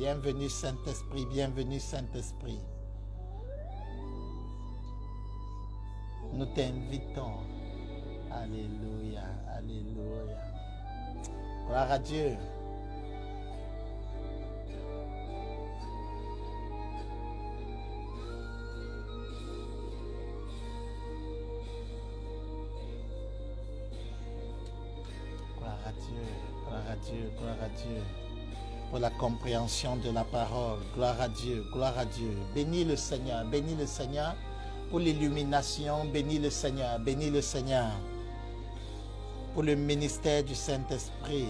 Bienvenue Saint-Esprit, bienvenue Saint-Esprit. Nous t'invitons. Alléluia, alléluia. Gloire à Dieu. Gloire à Dieu, gloire à Dieu, gloire à Dieu. Pour la compréhension de la parole. Gloire à Dieu, gloire à Dieu. Bénis le Seigneur, bénis le Seigneur. Pour l'illumination, bénis le Seigneur, bénis le Seigneur. Pour le ministère du Saint-Esprit.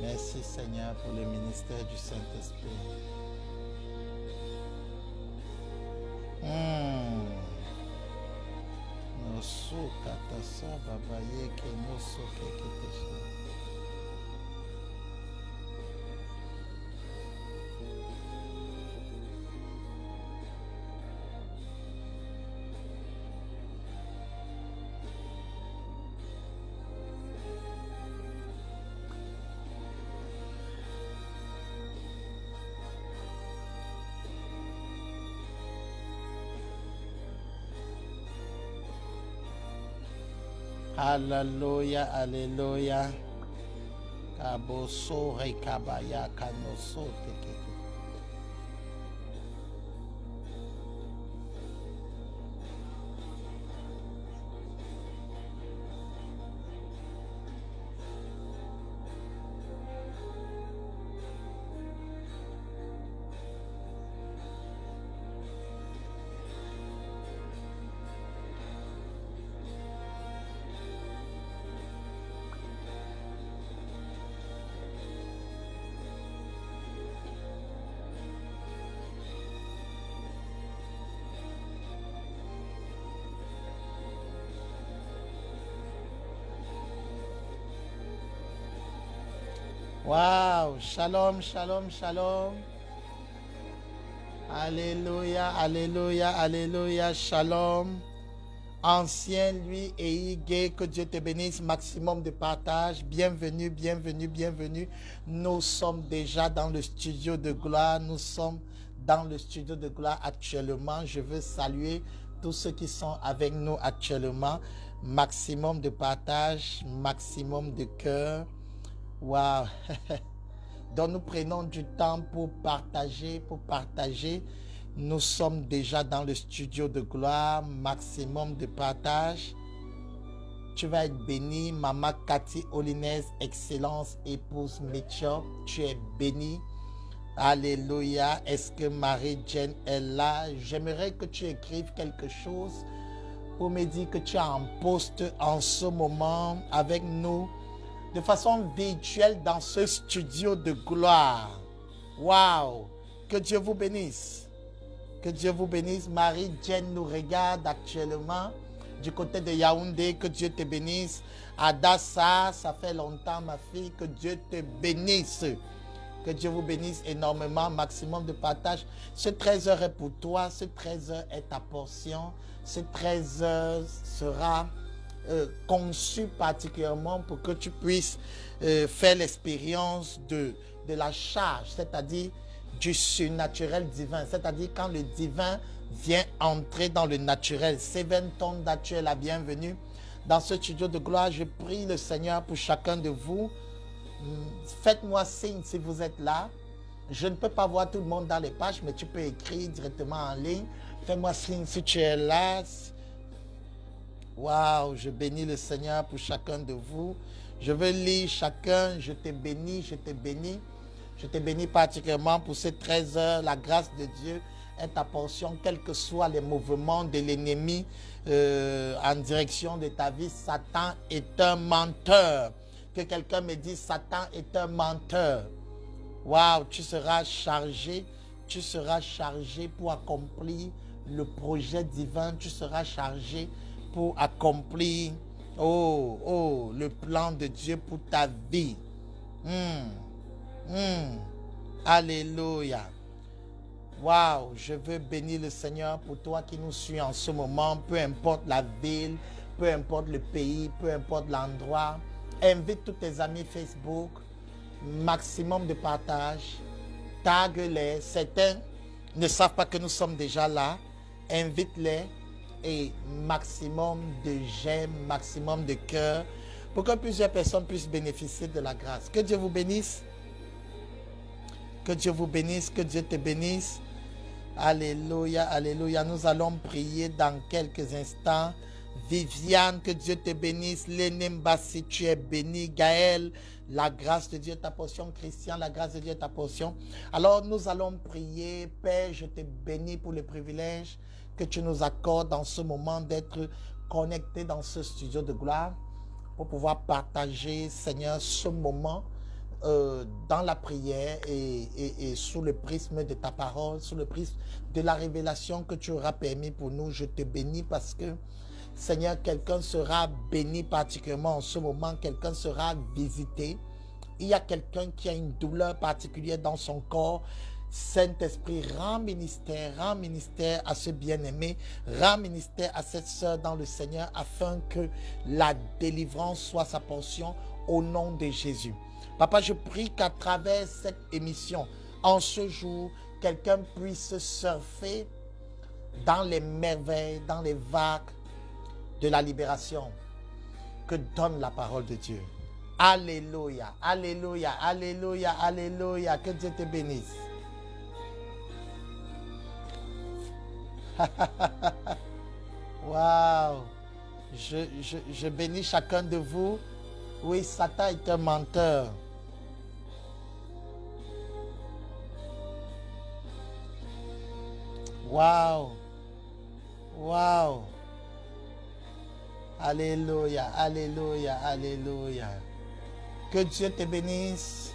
Merci Seigneur pour le ministère du Saint-Esprit. Alléluia, alléluia. Kaboso rekabaya kanoso teke. Wow, shalom, shalom, shalom. Alléluia, alléluia, alléluia, shalom. Ancien, lui et Igué, que Dieu te bénisse, maximum de partage. Bienvenue, bienvenue, bienvenue. Nous sommes déjà dans le studio de gloire. Nous sommes dans le studio de gloire actuellement. Je veux saluer tous ceux qui sont avec nous actuellement. Maximum de partage, maximum de cœur. Wow. Donc nous prenons du temps pour partager, Nous sommes déjà dans le studio de gloire, maximum de partage. Tu vas être béni, Maman Cathy Olinaise, excellence, épouse Mitchell, tu es béni. Alléluia. Est-ce que Marie-Jane est là? J'aimerais que tu écrives quelque chose pour me dire que tu es en poste en ce moment avec nous, de façon virtuelle dans ce studio de gloire. Waouh! Que Dieu vous bénisse. Que Dieu vous bénisse. Marie-Jane nous regarde actuellement du côté de Yaoundé. Que Dieu te bénisse. Adassa, ça fait longtemps ma fille. Que Dieu te bénisse. Que Dieu vous bénisse énormément. Maximum de partage. Ce 13h est pour toi. Ce 13h est ta portion. Ce 13h sera conçu particulièrement pour que tu puisses faire l'expérience de la charge, c'est-à-dire du surnaturel divin, c'est-à-dire quand le divin vient entrer dans le naturel. Seven Tongues, tu es la bienvenue dans ce studio de gloire. Je prie le Seigneur pour chacun de vous. Faites-moi signe si vous êtes là. Je ne peux pas voir tout le monde dans les pages, mais tu peux écrire directement en ligne. Fais-moi signe si tu es là. Waouh, je bénis le Seigneur pour chacun de vous. Je veux lire chacun. Je te bénis, je te bénis. Je te bénis particulièrement pour ces 13 heures. La grâce de Dieu est ta portion, quels que soient les mouvements de l'ennemi en direction de ta vie. Satan est un menteur. Que quelqu'un me dise, Satan est un menteur. Waouh, tu seras chargé pour accomplir le projet divin. Tu seras chargé pour accomplir le plan de Dieu pour ta vie. Alléluia. Waouh, je veux bénir le Seigneur pour toi qui nous suis en ce moment, peu importe la ville, peu importe le pays, peu importe l'endroit. Invite tous tes amis Facebook, maximum de partage, tague-les. Certains ne savent pas que nous sommes déjà là. Invite-les et maximum de j'aime, maximum de cœur pour que plusieurs personnes puissent bénéficier de la grâce. Que Dieu vous bénisse. Que Dieu vous bénisse, que Dieu te bénisse. Alléluia, alléluia. Nous allons prier dans quelques instants. Viviane, que Dieu te bénisse. Lénemba, si tu es béni. Gaël, la grâce de Dieu est ta portion. Christian, la grâce de Dieu est ta portion. Alors nous allons prier. Père, je te bénis pour le privilège que tu nous accordes dans ce moment d'être connectés dans ce studio de gloire pour pouvoir partager, Seigneur, ce moment dans la prière et sous le prisme de ta parole, sous le prisme de la révélation que tu auras permis pour nous. Je te bénis parce que, Seigneur, quelqu'un sera béni particulièrement en ce moment, quelqu'un sera visité. Il y a quelqu'un qui a une douleur particulière dans son corps. Saint-Esprit, rends ministère à ce bien-aimé, rends ministère à cette sœur dans le Seigneur afin que la délivrance soit sa portion au nom de Jésus. Papa, je prie qu'à travers cette émission, en ce jour, quelqu'un puisse surfer dans les merveilles, dans les vagues de la libération que donne la parole de Dieu. Alléluia, alléluia, alléluia, alléluia. Que Dieu te bénisse. Waouh. Je bénis chacun de vous. Oui, Satan est un menteur. Waouh. Waouh. Alléluia, alléluia, alléluia. Que Dieu te bénisse.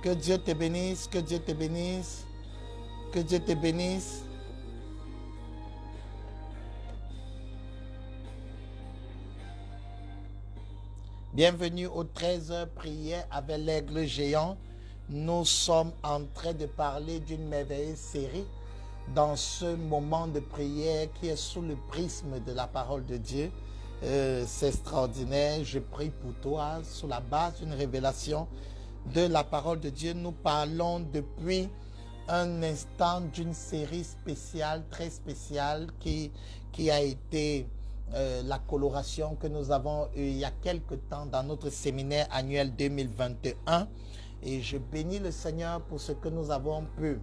Que Dieu te bénisse, que Dieu te bénisse. Que Dieu te bénisse. Bienvenue aux 13h prières avec l'aigle géant. Nous sommes en train de parler d'une merveilleuse série dans ce moment de prière qui est sous le prisme de la parole de Dieu. C'est extraordinaire. Je prie pour toi sous la base d'une révélation de la parole de Dieu. Nous parlons depuis un instant d'une série spéciale, très spéciale qui a été la coloration que nous avons eue il y a quelque temps dans notre séminaire annuel 2021. Et je bénis le Seigneur pour ce que nous avons pu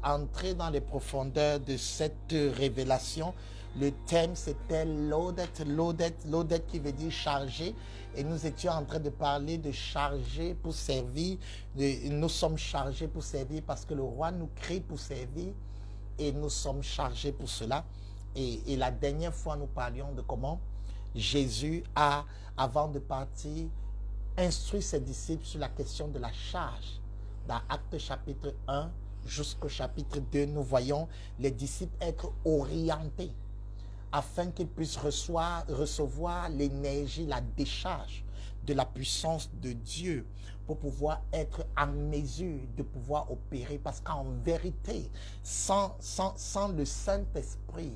entrer dans les profondeurs de cette révélation. Le thème c'était loaded, loaded, loaded qui veut dire chargé. Et nous étions en train de parler de charger pour servir. Nous sommes chargés pour servir parce que le roi nous crée pour servir et nous sommes chargés pour cela. Et la dernière fois, nous parlions de comment Jésus a, avant de partir, instruit ses disciples sur la question de la charge. Dans Actes chapitre 1 jusqu'au chapitre 2, nous voyons les disciples être orientés afin qu'ils puissent recevoir l'énergie, la décharge de la puissance de Dieu pour pouvoir être en mesure de pouvoir opérer. Parce qu'en vérité, sans le Saint-Esprit,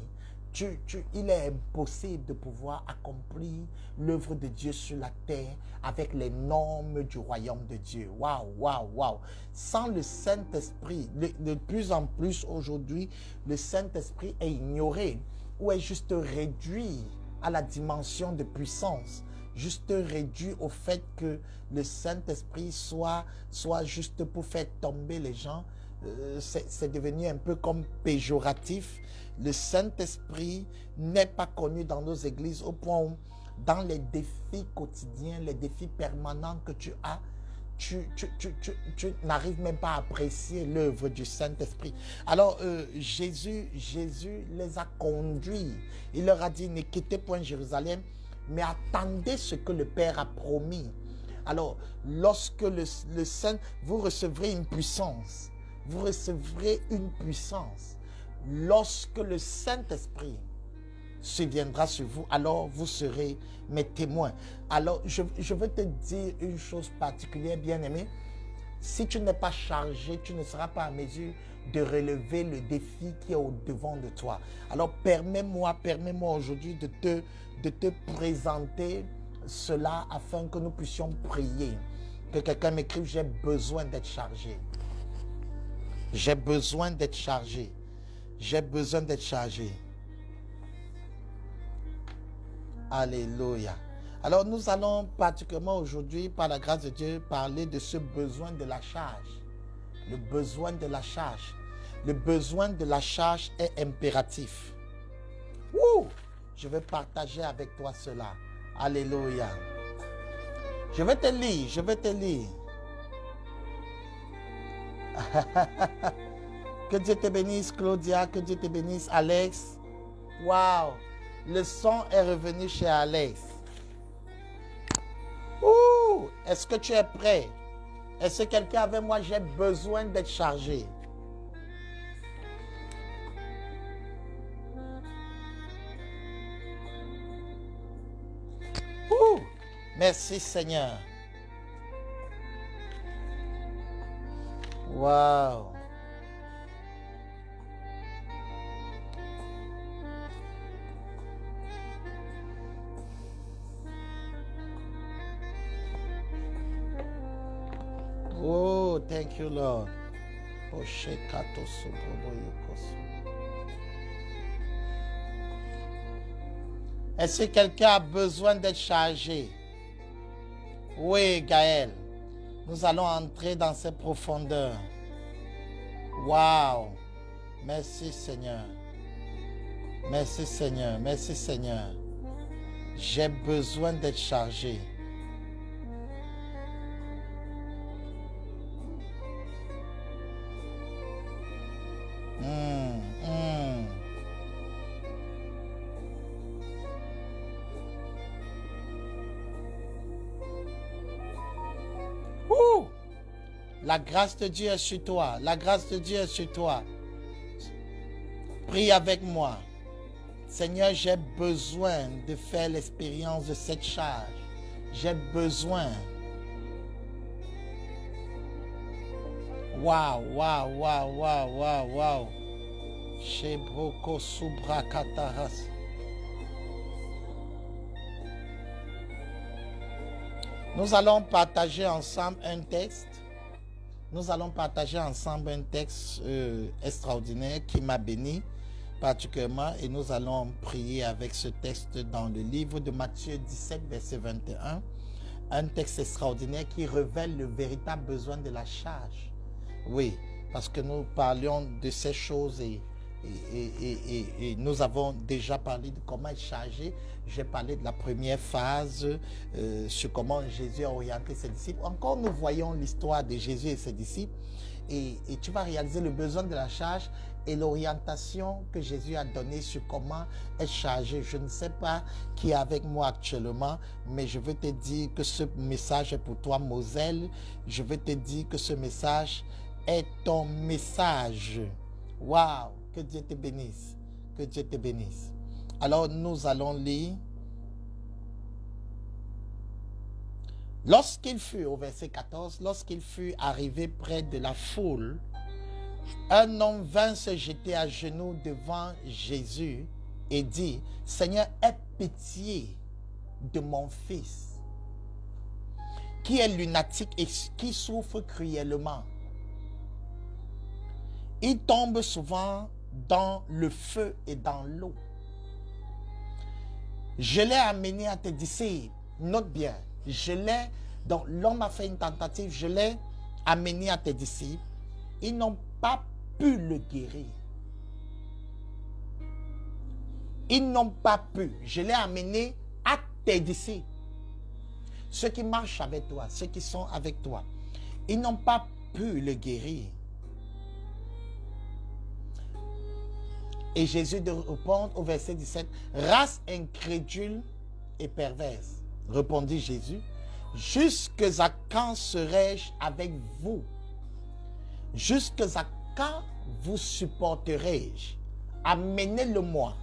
il est impossible de pouvoir accomplir l'œuvre de Dieu sur la terre avec les normes du royaume de Dieu. Waouh, waouh, waouh. Sans le Saint-Esprit, de plus en plus aujourd'hui, le Saint-Esprit est ignoré ou est juste réduit à la dimension de puissance, juste réduit au fait que le Saint-Esprit soit juste pour faire tomber les gens. C'est devenu un peu comme péjoratif. Le Saint-Esprit n'est pas connu dans nos églises au point où dans les défis quotidiens, les défis permanents que tu as, tu n'arrives même pas à apprécier l'œuvre du Saint-Esprit. Alors Jésus les a conduits. Il leur a dit, ne quittez point Jérusalem, mais attendez ce que le Père a promis. Alors, lorsque le Saint, vous recevrez une puissance. Vous recevrez une puissance. Lorsque le Saint-Esprit se viendra sur vous, alors vous serez mes témoins. Alors, je veux te dire une chose particulière, bien-aimé. Si tu n'es pas chargé, tu ne seras pas à mesure de relever le défi qui est au-devant de toi. Alors permets-moi aujourd'hui de te présenter cela afin que nous puissions prier. Que quelqu'un m'écrive, j'ai besoin d'être chargé. J'ai besoin d'être chargé. J'ai besoin d'être chargé. Alléluia. Alors nous allons particulièrement aujourd'hui, par la grâce de Dieu, parler de ce besoin de la charge. Le besoin de la charge. Le besoin de la charge est impératif. Ouh! Je vais partager avec toi cela. Alléluia. Je vais te lire. Que Dieu te bénisse, Claudia. Que Dieu te bénisse, Alex. Waouh! Le son est revenu chez Alex. Ouh! Est-ce que tu es prêt? Est-ce que quelqu'un avec moi, j'ai besoin d'être chargé? Ouh! Merci Seigneur. Waouh! Oh, thank you, Lord. Est-ce que quelqu'un a besoin d'être chargé? Oui, Gaël. Nous allons entrer dans ces profondeurs. Waouh! Merci, Seigneur. Merci, Seigneur. Merci, Seigneur. J'ai besoin d'être chargé. La grâce de Dieu est sur toi. La grâce de Dieu est sur toi. Prie avec moi. Seigneur, j'ai besoin de faire l'expérience de cette charge. J'ai besoin. Waouh, waouh, waouh, waouh, waouh, waouh. Shebroko subra kataras. Nous allons partager ensemble un texte. Nous allons partager ensemble un texte extraordinaire qui m'a béni particulièrement et nous allons prier avec ce texte dans le livre de Matthieu 17, verset 21. Un texte extraordinaire qui révèle le véritable besoin de la charge. Oui, parce que nous parlions de ces choses et nous avons déjà parlé de comment être chargé. J'ai parlé de la première phase sur comment Jésus a orienté ses disciples. Encore nous voyons l'histoire de Jésus et ses disciples et tu vas réaliser le besoin de la charge et l'orientation que Jésus a donnée sur comment être chargé. Je ne sais pas qui est avec moi actuellement, mais je veux te dire que ce message est pour toi, Moselle. Je veux te dire que ce message est ton message. Waouh! Que Dieu te bénisse. Que Dieu te bénisse. Alors, nous allons lire. Lorsqu'il fut, au verset 14, lorsqu'il fut arrivé près de la foule, un homme vint se jeter à genoux devant Jésus et dit, « Seigneur, aie pitié de mon fils, qui est lunatique et qui souffre cruellement. Il tombe souvent dans le feu et dans l'eau. Je l'ai amené à tes disciples. » Note bien, donc l'homme a fait une tentative, je l'ai amené à tes disciples. Ils n'ont pas pu le guérir. Ils n'ont pas pu. Je l'ai amené à tes disciples. Ceux qui marchent avec toi, ceux qui sont avec toi. Ils n'ont pas pu le guérir. Et Jésus de répondre au verset 17, « Race incrédule et perverse, répondit Jésus, « Jusqu'à quand serai-je avec vous? Jusqu'à quand vous supporterai-je? Amenez-le-moi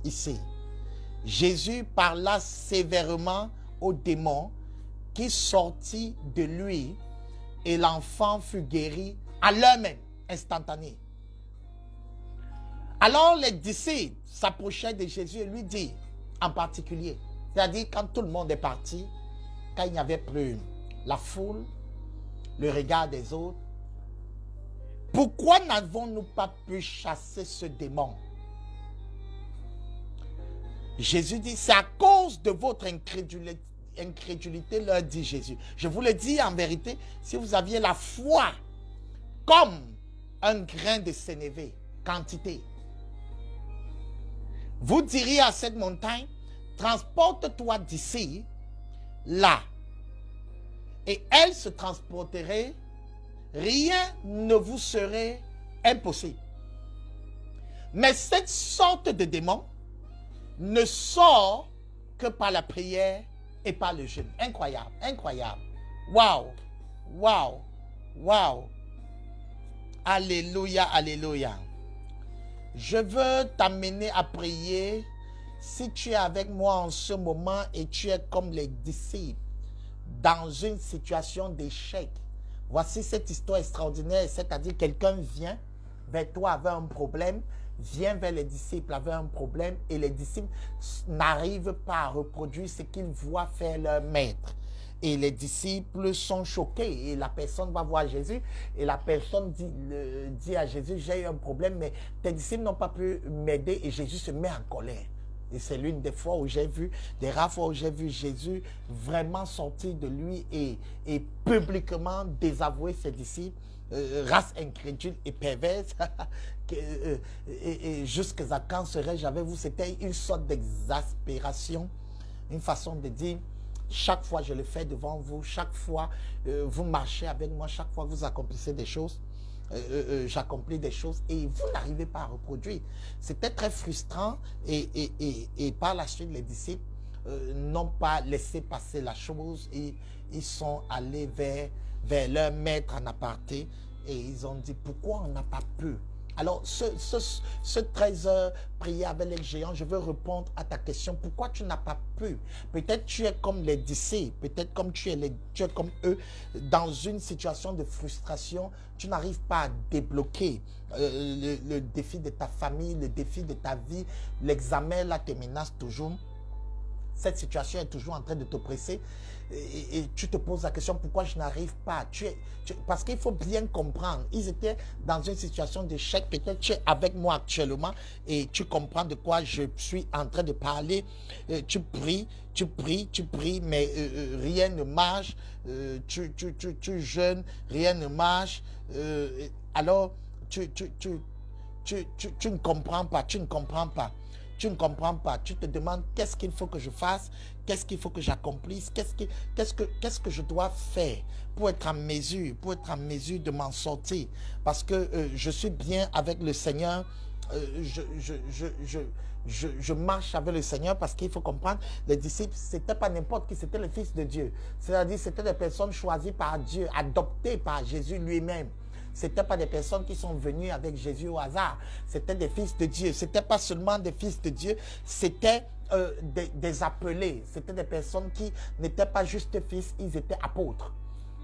ici. » Jésus parla sévèrement au démon qui sortit de lui et l'enfant fut guéri à l'heure même, instantanée. Alors les disciples s'approchaient de Jésus et lui dirent, en particulier, c'est-à-dire quand tout le monde est parti, quand il n'y avait plus la foule, le regard des autres, pourquoi n'avons-nous pas pu chasser ce démon? Jésus dit, c'est à cause de votre incrédulité, leur dit Jésus. Je vous le dis en vérité, si vous aviez la foi comme un grain de sénévé, quantité, vous diriez à cette montagne, transporte-toi d'ici, là, et elle se transporterait, rien ne vous serait impossible. Mais cette sorte de démon ne sort que par la prière et par le jeûne. Incroyable, incroyable. Waouh, waouh, waouh. Alléluia, alléluia. Je veux t'amener à prier. Si tu es avec moi en ce moment et tu es comme les disciples dans une situation d'échec, voici cette histoire extraordinaire, c'est-à-dire quelqu'un vient vers toi avec un problème, vient vers les disciples avec un problème et les disciples n'arrivent pas à reproduire ce qu'ils voient faire leur maître. Et les disciples sont choqués et la personne va voir Jésus et la personne dit à Jésus, j'ai eu un problème mais tes disciples n'ont pas pu m'aider et Jésus se met en colère. Et c'est l'une des fois où j'ai vu, des rares fois où j'ai vu Jésus vraiment sortir de lui et publiquement désavouer ses disciples, race incrédule et perverse. Et jusqu'à quand serais-je avec vous? C'était une sorte d'exaspération, une façon de dire, chaque fois je le fais devant vous, chaque fois vous marchez avec moi, chaque fois vous accomplissez des choses, j'accomplis des choses et vous n'arrivez pas à reproduire. C'était très frustrant et par la suite les disciples n'ont pas laissé passer la chose et ils sont allés vers leur maître en aparté et ils ont dit pourquoi on n'a pas pu. Alors, ce 13 heures prier avec les géants, je veux répondre à ta question. Pourquoi tu n'as pas pu? Peut-être tu es comme les disciples, peut-être comme tu es comme eux, dans une situation de frustration, tu n'arrives pas à débloquer le défi de ta famille, le défi de ta vie, l'examen là te menace toujours. Cette situation est toujours en train de t'oppresser et tu te poses la question pourquoi je n'arrive pas. Parce qu'il faut bien comprendre, ils étaient dans une situation d'échec, peut-être tu es avec moi actuellement et tu comprends de quoi je suis en train de parler. Tu pries, mais rien ne marche. Tu jeûnes, rien ne marche. Alors, tu ne comprends pas, tu ne comprends pas. Tu ne comprends pas. Tu te demandes qu'est-ce qu'il faut que je fasse, qu'est-ce qu'il faut que j'accomplisse, qu'est-ce que je dois faire pour être en mesure, de m'en sortir. Parce que je suis bien avec le Seigneur. Je marche avec le Seigneur parce qu'il faut comprendre, les disciples, c'était pas n'importe qui, c'était le Fils de Dieu. C'est-à-dire, c'était des personnes choisies par Dieu, adoptées par Jésus lui-même. Ce n'étaient pas des personnes qui sont venues avec Jésus au hasard. C'était des fils de Dieu. Ce n'étaient pas seulement des fils de Dieu, c'était des appelés. C'était des personnes qui n'étaient pas juste fils, ils étaient apôtres.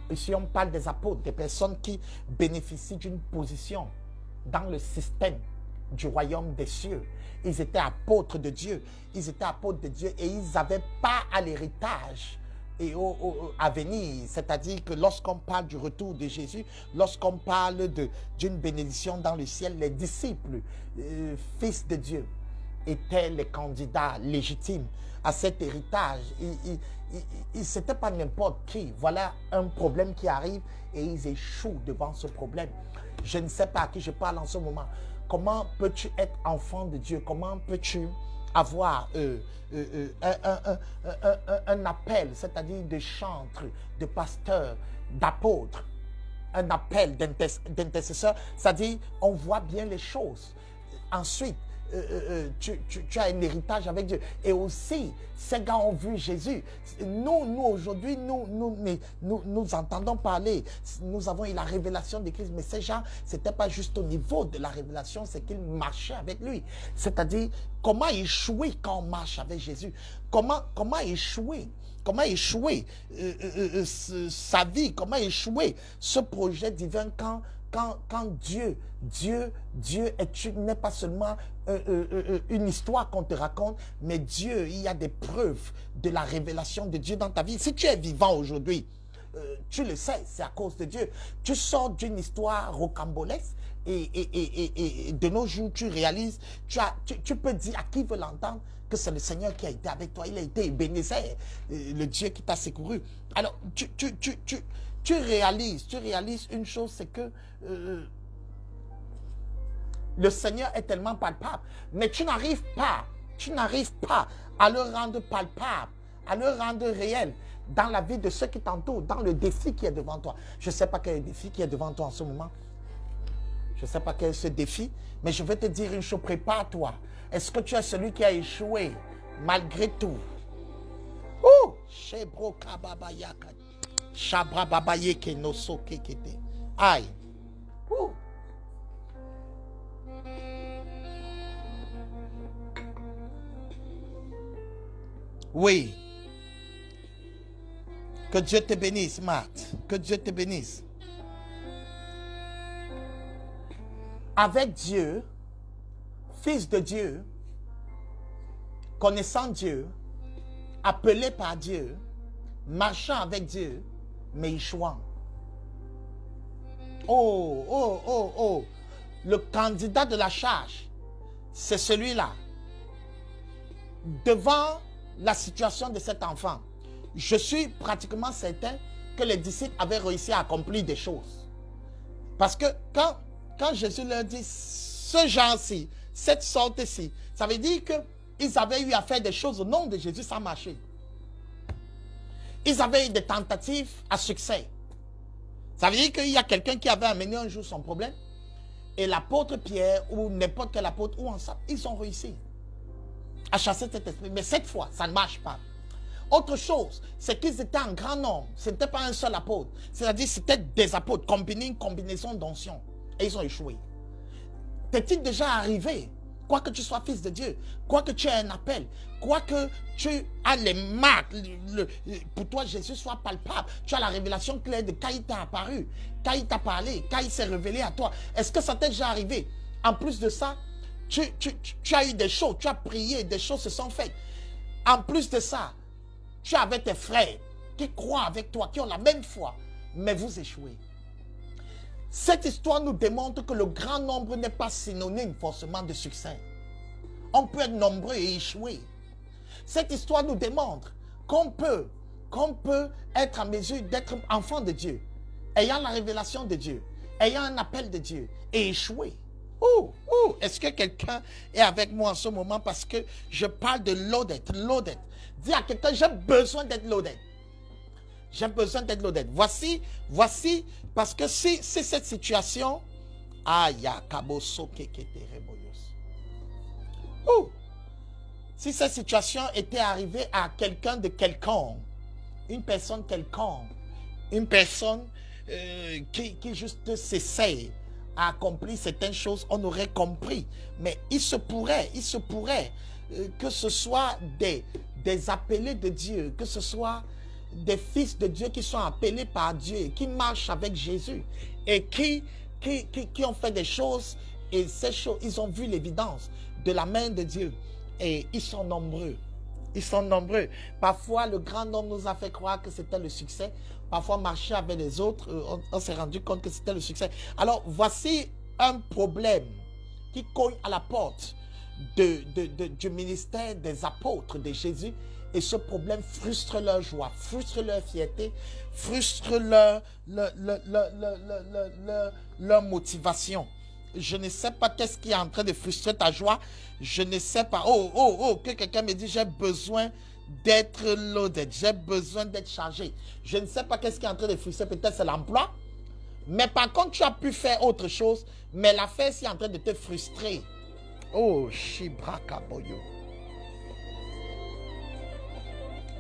Ici, on parle des apôtres, des personnes qui bénéficient d'une position dans le système du royaume des cieux. Ils étaient apôtres de Dieu. Ils étaient apôtres de Dieu et ils n'avaient pas à l'héritage et à venir, c'est-à-dire que lorsqu'on parle du retour de Jésus, lorsqu'on parle d'une bénédiction dans le ciel, les disciples, fils de Dieu, étaient les candidats légitimes à cet héritage. C'était pas n'importe qui. Voilà un problème qui arrive et ils échouent devant ce problème. Je ne sais pas à qui je parle en ce moment. Comment peux-tu être enfant de Dieu? Comment peux-tu avoir un appel, c'est-à-dire de chantre, de pasteur, d'apôtre, un appel d'intercesseur, c'est-à-dire on voit bien les choses. Ensuite, tu as un héritage avec Dieu. Et aussi, ces gars ont vu Jésus. Nous aujourd'hui, nous entendons parler. Nous avons eu la révélation de Christ. Mais ces gens, ce n'était pas juste au niveau de la révélation, c'est qu'ils marchaient avec lui. C'est-à-dire, comment échouer quand on marche avec Jésus? Comment échouer? Comment échouer sa vie? Comment échouer ce projet divin quand Dieu n'est pas seulement une histoire qu'on te raconte, mais Dieu, il y a des preuves de la révélation de Dieu dans ta vie. Si tu es vivant aujourd'hui, tu le sais, c'est à cause de Dieu. Tu sors d'une histoire rocambolesque et de nos jours, tu réalises, tu peux dire à qui veut l'entendre que c'est le Seigneur qui a été avec toi. Il a été Ebenezer, le Dieu qui t'a secouru. Alors, tu réalises une chose, c'est que le Seigneur est tellement palpable, mais tu n'arrives pas à le rendre palpable, à le rendre réel dans la vie de ceux qui t'entourent, dans le défi qui est devant toi. Je ne sais pas quel est le défi qui est devant toi en ce moment. Je ne sais pas quel est ce défi, mais je vais te dire une chose, prépare-toi. Est-ce que tu es celui qui a échoué malgré tout? Oh! Shebro kababayaka. Shabra babayeke no sokekete. Aïe. Oh! Oui. Que Dieu te bénisse, Marthe. Que Dieu te bénisse. Avec Dieu, fils de Dieu, connaissant Dieu, appelé par Dieu, marchant avec Dieu, mais échouant. Oh, oh, oh, oh. Le candidat de la charge, c'est celui-là. Devant la situation de cet enfant, je suis pratiquement certain que les disciples avaient réussi à accomplir des choses. Parce que quand Jésus leur dit ce genre-ci, cette sorte-ci, ça veut dire qu'ils avaient eu à faire des choses au nom de Jésus sans marcher. Ils avaient eu des tentatives à succès. Ça veut dire qu'il y a quelqu'un qui avait amené un jour son problème et l'apôtre Pierre ou n'importe quel apôtre ou ensemble, ils ont réussi à chasser cet esprit. Mais cette fois, ça ne marche pas. Autre chose, c'est qu'ils étaient en grand nombre. Ce n'était pas un seul apôtre. C'est-à-dire c'était des apôtres combinés, une combinaison d'onction. Et ils ont échoué. T'est-il déjà arrivé, quoi que tu sois fils de Dieu, quoi que tu aies un appel, quoi que tu as les marques, pour toi Jésus soit palpable, tu as la révélation claire de quand il t'a apparu, quand il t'a parlé, quand il s'est révélé à toi. Est-ce que ça t'est déjà arrivé? En plus de ça, tu as eu des choses, tu as prié, des choses se sont faites. En plus de ça, tu avais tes frères qui croient avec toi, qui ont la même foi, mais vous échouez. Cette histoire nous démontre que le grand nombre n'est pas synonyme forcément de succès. On peut être nombreux et échouer. Cette histoire nous démontre qu'on peut être en mesure d'être enfant de Dieu, ayant la révélation de Dieu, ayant un appel de Dieu et échouer. Oh, oh, est-ce que quelqu'un est avec moi en ce moment parce que je parle de loaded. Dis à quelqu'un, j'ai besoin d'être loaded. J'ai besoin d'être loaded. Voici, parce que si cette situation, si cette situation était arrivée à quelqu'un de quelconque, une personne quelconque, une personne qui juste s'essaye à accomplir certaines choses, on aurait compris. Mais il se pourrait que ce soit des appelés de Dieu, que ce soit des fils de Dieu qui sont appelés par Dieu, qui marchent avec Jésus et qui ont fait des choses, et ces choses, ils ont vu l'évidence de la main de Dieu et ils sont nombreux. Ils sont nombreux. Parfois, le grand nombre nous a fait croire que c'était le succès. Parfois, marcher avec les autres, on s'est rendu compte que c'était le succès. Alors, voici un problème qui cogne à la porte du ministère des apôtres de Jésus. Et ce problème frustre leur joie, frustre leur fierté, frustre leur motivation. Je ne sais pas qu'est-ce qui est en train de frustrer ta joie. Je ne sais pas. Que quelqu'un me dit, j'ai besoin d'être loaded. J'ai besoin d'être chargé. Je ne sais pas qu'est-ce qui est en train de frustrer. Peut-être c'est l'emploi. Mais par contre, tu as pu faire autre chose. Mais l'affaire est en train de te frustrer. Oh, Shibrakaboyo.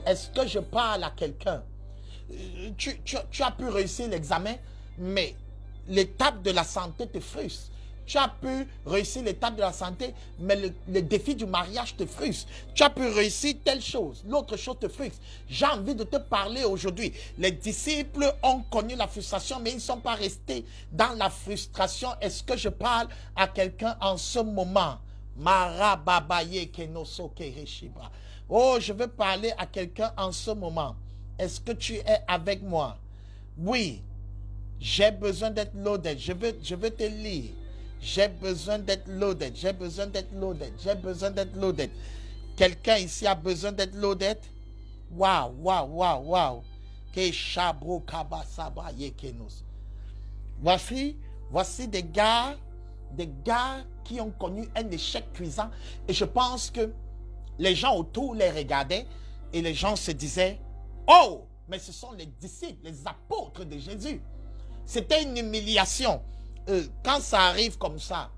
Est-ce que je parle à quelqu'un? Tu as pu réussir l'examen, mais l'étape de la santé te frustre. Tu as pu réussir l'étape de la santé, mais le défi du mariage te frustre. Tu as pu réussir telle chose, l'autre chose te frustre. J'ai envie de te parler aujourd'hui. Les disciples ont connu la frustration, mais ils ne sont pas restés dans la frustration. Est-ce que je parle à quelqu'un en ce moment? Oh, je veux parler à quelqu'un en ce moment. Est-ce que tu es avec moi? Oui, j'ai besoin d'être loaded. Je veux te lire. J'ai besoin d'être loaded. J'ai besoin d'être loaded. J'ai besoin d'être loaded. Quelqu'un ici a besoin d'être loaded? Waouh, waouh, waouh, waouh. Voici des gars qui ont connu un échec cuisant. Et je pense que les gens autour les regardaient et les gens se disaient, oh, mais ce sont les disciples, les apôtres de Jésus. C'était une humiliation. Quand ça arrive comme ça,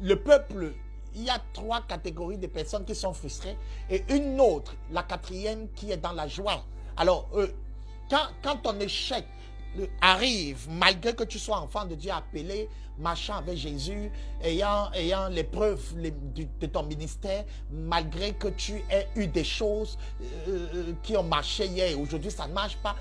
le peuple, il y a 3 catégories de personnes qui sont frustrées et une autre, la 4e, qui est dans la joie. Alors, quand ton échec arrive, malgré que tu sois enfant de Dieu appelé, marchant avec Jésus, ayant l'épreuve de ton ministère, malgré que tu aies eu des choses qui ont marché hier et aujourd'hui ça ne marche pas,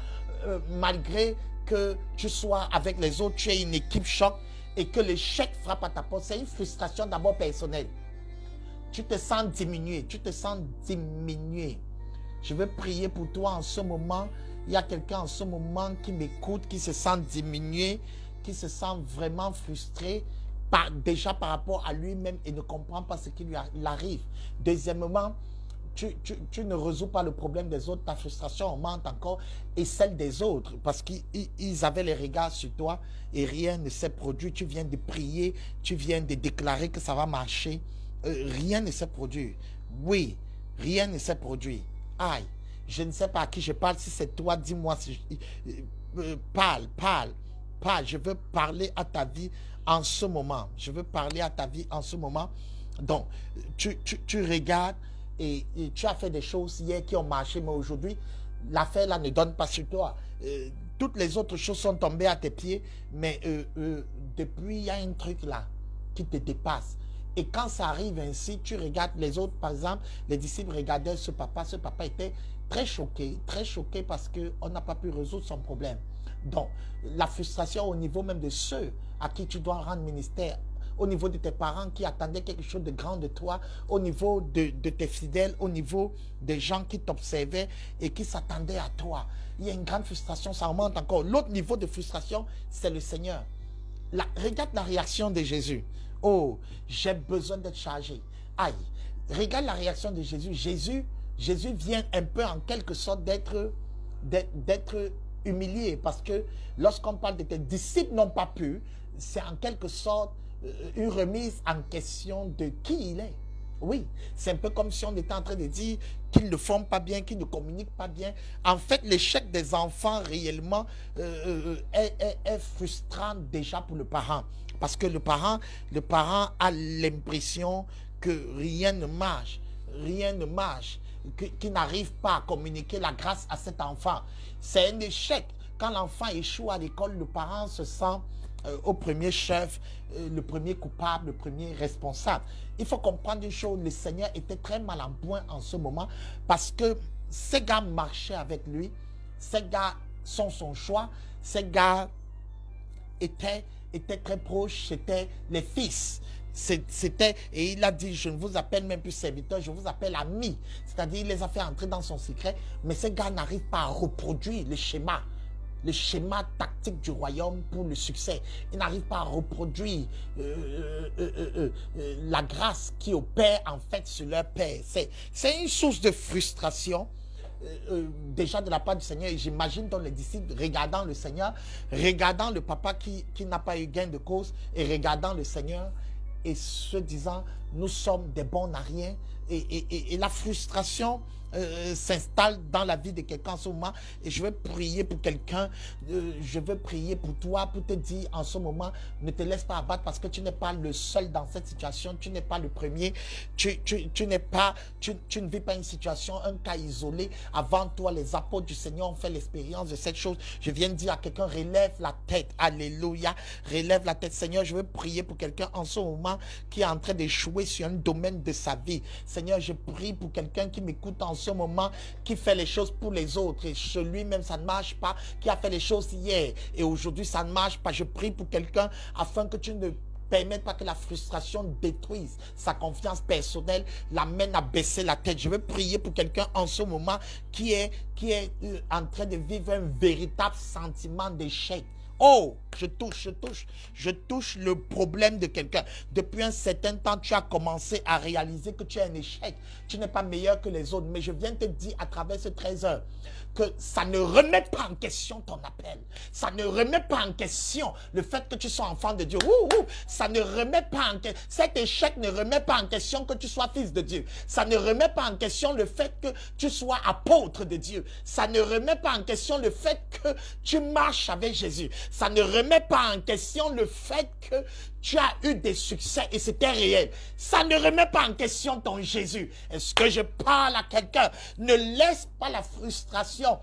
malgré que tu sois avec les autres, tu es une équipe choc et que l'échec frappe à ta porte, c'est une frustration d'abord personnelle. Tu te sens diminué, Je veux prier pour toi en ce moment. Il y a quelqu'un en ce moment qui m'écoute, qui se sent diminué, qui se sent vraiment frustré, déjà par rapport à lui-même et ne comprend pas ce qui lui arrive. Deuxièmement, tu ne résous pas le problème des autres, ta frustration augmente encore et celle des autres parce qu'ils avaient les regards sur toi et rien ne s'est produit. Tu viens de prier, tu viens de déclarer que ça va marcher. Rien ne s'est produit. Oui, rien ne s'est produit. Aïe, je ne sais pas à qui je parle. Si c'est toi, dis-moi. Parle. Je veux parler à ta vie en ce moment. Donc, tu regardes et tu as fait des choses hier qui ont marché, mais aujourd'hui, l'affaire là ne donne pas sur toi. Toutes les autres choses sont tombées à tes pieds, mais depuis, il y a un truc là qui te dépasse. Et quand ça arrive ainsi, tu regardes les autres, par exemple, les disciples regardaient ce papa était très choqué parce qu'on n'a pas pu résoudre son problème. Donc, la frustration au niveau même de ceux à qui tu dois rendre ministère, au niveau de tes parents qui attendaient quelque chose de grand de toi, au niveau de tes fidèles, au niveau des gens qui t'observaient et qui s'attendaient à toi. Il y a une grande frustration, ça augmente encore. L'autre niveau de frustration, c'est le Seigneur. Regarde la réaction de Jésus. Oh, j'ai besoin d'être chargé. Aïe, regarde la réaction de Jésus. Jésus vient un peu en quelque sorte d'être humilié parce que lorsqu'on parle de tes disciples n'ont pas pu, c'est en quelque sorte une remise en question de qui il est. Oui, c'est un peu comme si on était en train de dire qu'ils ne font pas bien, qu'ils ne communiquent pas bien. En fait, l'échec des enfants réellement est frustrant déjà pour le parent. Parce que le parent a l'impression que rien ne marche, qu'il n'arrive pas à communiquer la grâce à cet enfant. C'est un échec. Quand l'enfant échoue à l'école, le parent se sent au premier chef, le premier coupable, le premier responsable. Il faut comprendre une chose, le Seigneur était très mal en point en ce moment parce que ces gars marchaient avec lui, ces gars sont son choix, ces gars étaient très proches, c'était les fils. Et il a dit, je ne vous appelle même plus serviteur, je vous appelle ami. C'est-à-dire, il les a fait entrer dans son secret, mais ces gars n'arrivent pas à reproduire le schéma tactique du royaume pour le succès. Ils n'arrivent pas à reproduire la grâce qui opère en fait sur leur père. C'est une source de frustration déjà de la part du Seigneur. Et j'imagine dans les disciples regardant le Seigneur, regardant le papa qui n'a pas eu gain de cause et regardant le Seigneur et se disant, nous sommes des bons à rien et la frustration s'installe dans la vie de quelqu'un en ce moment. Et je vais prier pour quelqu'un, je vais prier pour toi, pour te dire en ce moment, ne te laisse pas abattre parce que tu n'es pas le seul dans cette situation, tu n'es pas le premier, tu ne vis pas une situation, un cas isolé. Avant toi, les apôtres du Seigneur ont fait l'expérience de cette chose. Je viens de dire à quelqu'un, relève la tête, alléluia, relève la tête. Seigneur, je veux prier pour quelqu'un en ce moment qui est en train d'échouer sur un domaine de sa vie. Seigneur, je prie pour quelqu'un qui m'écoute en ce moment, qui fait les choses pour les autres et chez lui-même ça ne marche pas, qui a fait les choses hier et aujourd'hui ça ne marche pas. Je prie pour quelqu'un afin que tu ne permettes pas que la frustration détruise sa confiance personnelle, l'amène à baisser la tête. Je veux prier pour quelqu'un en ce moment qui est en train de vivre un véritable sentiment d'échec. Oh, je touche le problème de quelqu'un. Depuis un certain temps, tu as commencé à réaliser que tu es un échec. Tu n'es pas meilleur que les autres. Mais je viens te dire à travers ce 13 heures que ça ne remet pas en question ton appel. Ça ne remet pas en question le fait que tu sois enfant de Dieu. Ça ne remet pas en question. Cet échec ne remet pas en question que tu sois fils de Dieu. Ça ne remet pas en question le fait que tu sois apôtre de Dieu. Ça ne remet pas en question le fait que tu marches avec Jésus. Ça ne remet pas en question le fait que tu as eu des succès et c'était réel. Ça ne remet pas en question ton Jésus. Est-ce que je parle à quelqu'un? Ne laisse pas la frustration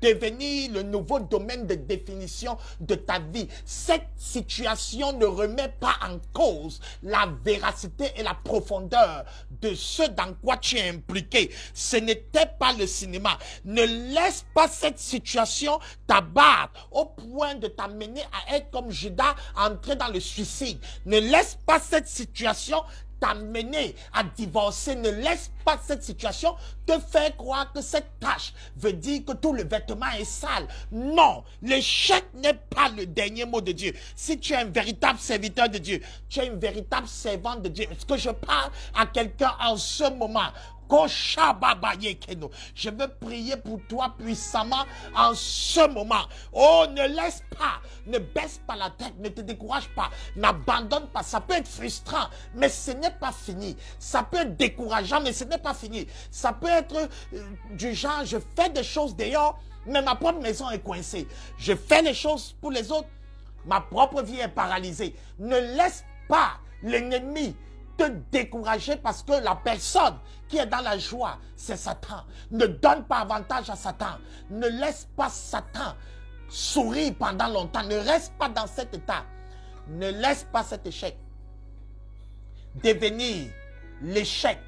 devenir le nouveau domaine de définition de ta vie. Cette situation ne remet pas en cause la véracité et la profondeur de ce dans quoi tu es impliqué. Ce n'était pas le cinéma. Ne laisse pas cette situation t'abattre au point de t'amener à être comme Judas, entrer dans le suicide. Ne laisse pas cette situation t'amener à divorcer. Ne laisse pas cette situation te faire croire que cette tâche veut dire que tout le vêtement est sale. Non, l'échec n'est pas le dernier mot de Dieu. Si tu es un véritable serviteur de Dieu, tu es une véritable servante de Dieu. Est-ce que je parle à quelqu'un en ce moment? Je veux prier pour toi puissamment en ce moment. Oh, ne laisse pas, ne baisse pas la tête, ne te décourage pas, n'abandonne pas. Ça peut être frustrant, mais ce n'est pas fini. Ça peut être décourageant, mais ce n'est pas fini. Ça peut être du genre, je fais des choses dehors, mais ma propre maison est coincée. Je fais les choses pour les autres, ma propre vie est paralysée. Ne laisse pas l'ennemi te décourager parce que la personne qui est dans la joie, c'est Satan. Ne donne pas avantage à Satan. Ne laisse pas Satan sourire pendant longtemps. Ne reste pas dans cet état. Ne laisse pas cet échec devenir l'échec.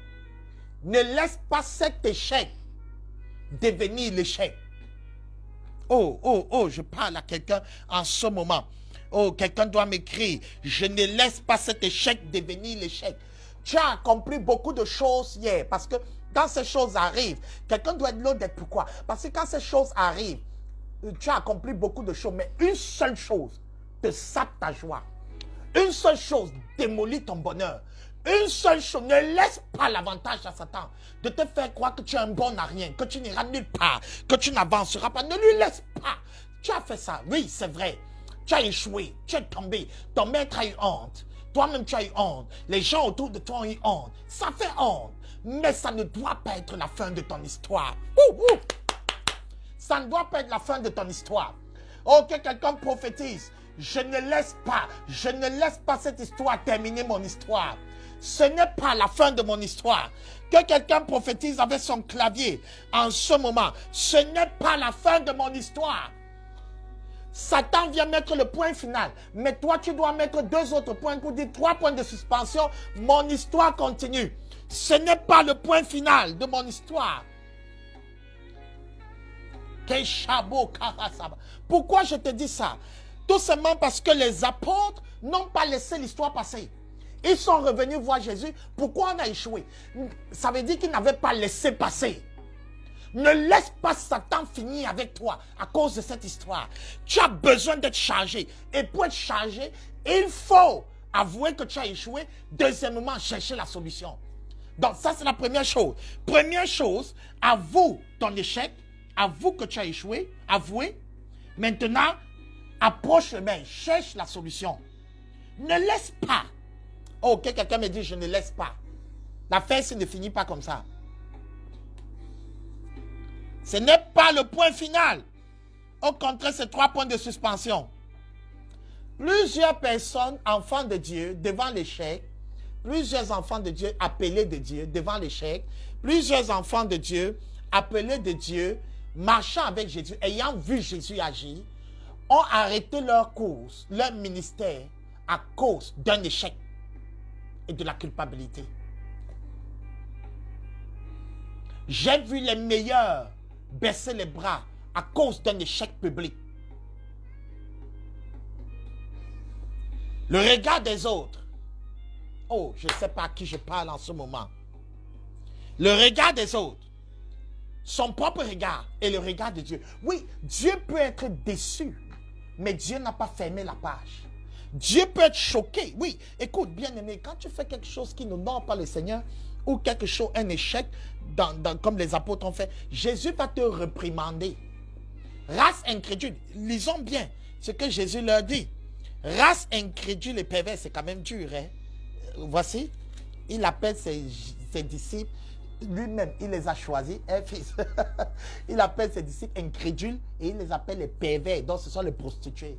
Ne laisse pas cet échec devenir l'échec. Oh, je parle à quelqu'un en ce moment. Oh, quelqu'un doit m'écrire. Je ne laisse pas cet échec devenir l'échec. Tu as accompli beaucoup de choses hier. Parce que quand ces choses arrivent, quelqu'un doit être l'autre d'être pourquoi? Parce que quand ces choses arrivent, tu as accompli beaucoup de choses. Mais une seule chose te sape ta joie. Une seule chose démolit ton bonheur. Une seule chose, ne laisse pas l'avantage à Satan de te faire croire que tu es un bon à rien, que tu n'iras nulle part, que tu n'avanceras pas. Ne lui laisse pas. Tu as fait ça, oui, c'est vrai. Tu as échoué, tu es tombé, ton maître a eu honte. Toi-même, tu as eu honte. Les gens autour de toi ont eu honte. Ça fait honte. Mais ça ne doit pas être la fin de ton histoire. Ça ne doit pas être la fin de ton histoire. Oh, que quelqu'un prophétise. Je ne laisse pas cette histoire terminer mon histoire. Ce n'est pas la fin de mon histoire. Que quelqu'un prophétise avec son clavier en ce moment. Ce n'est pas la fin de mon histoire. Satan vient mettre le point final. Mais toi, tu dois mettre 2 autres points pour dire 3 points de suspension. Mon histoire continue. Ce n'est pas le point final de mon histoire. Pourquoi je te dis ça? Tout simplement parce que les apôtres n'ont pas laissé l'histoire passer. Ils sont revenus voir Jésus. Pourquoi on a échoué? Ça veut dire qu'ils n'avaient pas laissé passer. Ne laisse pas Satan finir avec toi à cause de cette histoire. Tu as besoin d'être chargé. Et pour être chargé, il faut avouer que tu as échoué. Deuxièmement, chercher la solution. Donc ça, c'est la première chose. Première chose, avoue ton échec. Avoue que tu as échoué. Avouez. Maintenant, approche le main. Cherche la solution. Ne laisse pas. Oh, quelqu'un me dit, je ne laisse pas. L'affaire ne finit pas comme ça. Ce n'est pas le point final. Au contraire, c'est 3 points de suspension. Plusieurs personnes, enfants de Dieu, devant l'échec, plusieurs enfants de Dieu appelés de Dieu devant l'échec, plusieurs enfants de Dieu appelés de Dieu, marchant avec Jésus, ayant vu Jésus agir, ont arrêté leur course, leur ministère, à cause d'un échec et de la culpabilité. J'ai vu les meilleurs baisser les bras à cause d'un échec public. Le regard des autres. Oh, je ne sais pas à qui je parle en ce moment. Le regard des autres. Son propre regard et le regard de Dieu. Oui, Dieu peut être déçu, mais Dieu n'a pas fermé la page. Dieu peut être choqué. Oui, écoute, bien-aimé, quand tu fais quelque chose qui n'honore pas le Seigneur, ou quelque chose, un échec, comme les apôtres ont fait, Jésus va te réprimander. Race incrédule, lisons bien ce que Jésus leur dit. Race incrédule et perverse, c'est quand même dur. Hein? Voici, il appelle ses disciples, lui-même, il les a choisis, un fils. Il appelle ses disciples incrédules et il les appelle les pervers. Donc, ce sont les prostituées.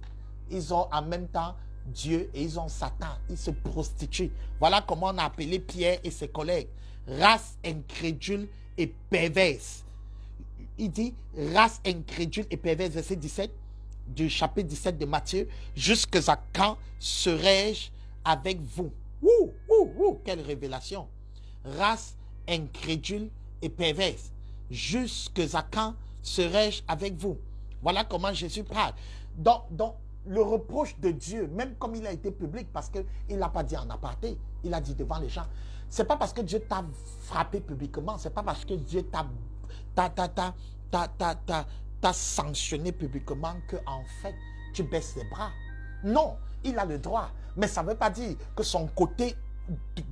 Ils ont en même temps Dieu et ils ont Satan. Ils se prostituent. Voilà comment on a appelé Pierre et ses collègues. Race incrédule et perverse. Il dit race incrédule et perverse, verset 17 du chapitre 17 de Matthieu. Jusqu'à quand serai-je avec vous? Quelle révélation! Race incrédule et perverse. Jusqu'à quand serai-je avec vous? Voilà comment Jésus parle. Donc, le reproche de Dieu, même comme il a été public, parce qu'il ne l'a pas dit en aparté, il a dit devant les gens. Ce n'est pas parce que Dieu t'a frappé publiquement, ce n'est pas parce que Dieu t'a sanctionné publiquement que en fait, tu baisses les bras. Non, il a le droit. Mais ça ne veut pas dire que son côté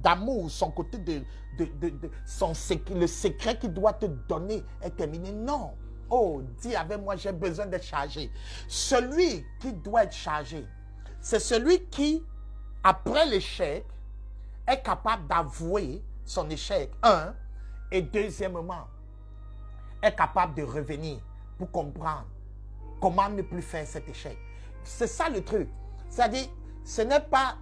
d'amour, son côté le secret qu'il doit te donner est terminé. Non. Oh, dis avec moi, j'ai besoin d'être chargé. Celui qui doit être chargé, c'est celui qui, après l'échec, est capable d'avouer son échec, un, et deuxièmement, est capable de revenir pour comprendre comment ne plus faire cet échec. C'est ça le truc. C'est-à-dire, ce n'est pas...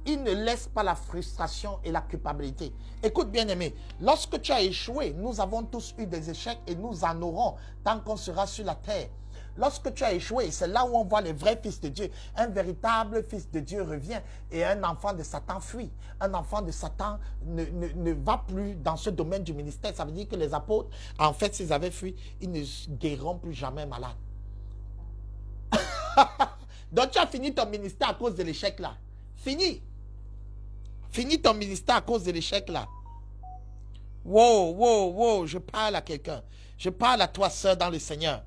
Il ne laisse pas la frustration et la culpabilité. Écoute, bien-aimé, lorsque tu as échoué, nous avons tous eu des échecs et nous en aurons tant qu'on sera sur la terre. Lorsque tu as échoué, c'est là où on voit les vrais fils de Dieu. Un véritable fils de Dieu revient et un enfant de Satan fuit. Un enfant de Satan ne va plus dans ce domaine du ministère. Ça veut dire que les apôtres, en fait, s'ils avaient fui, ils ne guériront plus jamais malades. Donc tu as fini ton ministère à cause de l'échec là. Fini. Fini ton ministère à cause de l'échec là. Wow, je parle à quelqu'un. Je parle à toi, sœur, dans le Seigneur.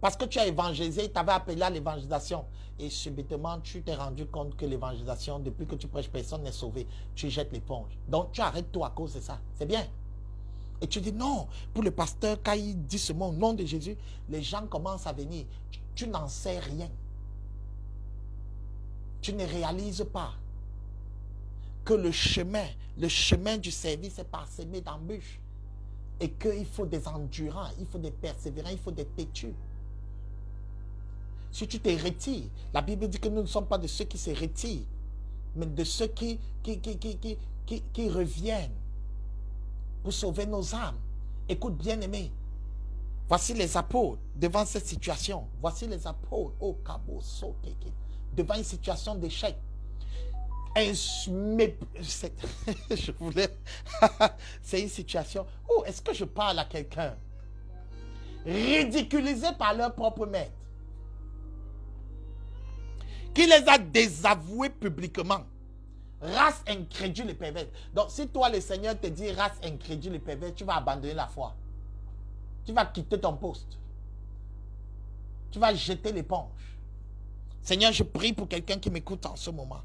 Parce que tu as évangélisé, tu avais appelé à l'évangélisation. Et subitement, tu t'es rendu compte que l'évangélisation, depuis que tu prêches, personne n'est sauvé. Tu jettes l'éponge. Donc, tu arrêtes tout à cause de ça. C'est bien. Et tu dis non. Pour le pasteur, quand il dit ce mot au nom de Jésus, les gens commencent à venir. Tu n'en sais rien. Tu ne réalises pas que le chemin du service est parsemé d'embûches. Et qu'il faut des endurants, il faut des persévérants, il faut des têtus. Si tu te retires, la Bible dit que nous ne sommes pas de ceux qui se retirent, mais de ceux qui reviennent pour sauver nos âmes. Écoute, bien-aimé, voici les apôtres devant cette situation. Voici les apôtres, oh, Kaboso, devant une situation d'échec. Je voulais... C'est une situation... Oh, est-ce que je parle à quelqu'un? Ridiculisés par leur propre maître. Qui les a désavoués publiquement. Race incrédule et perverse. Donc, si toi, le Seigneur te dit race incrédule et perverse, tu vas abandonner la foi. Tu vas quitter ton poste. Tu vas jeter l'éponge. Seigneur, je prie pour quelqu'un qui m'écoute en ce moment.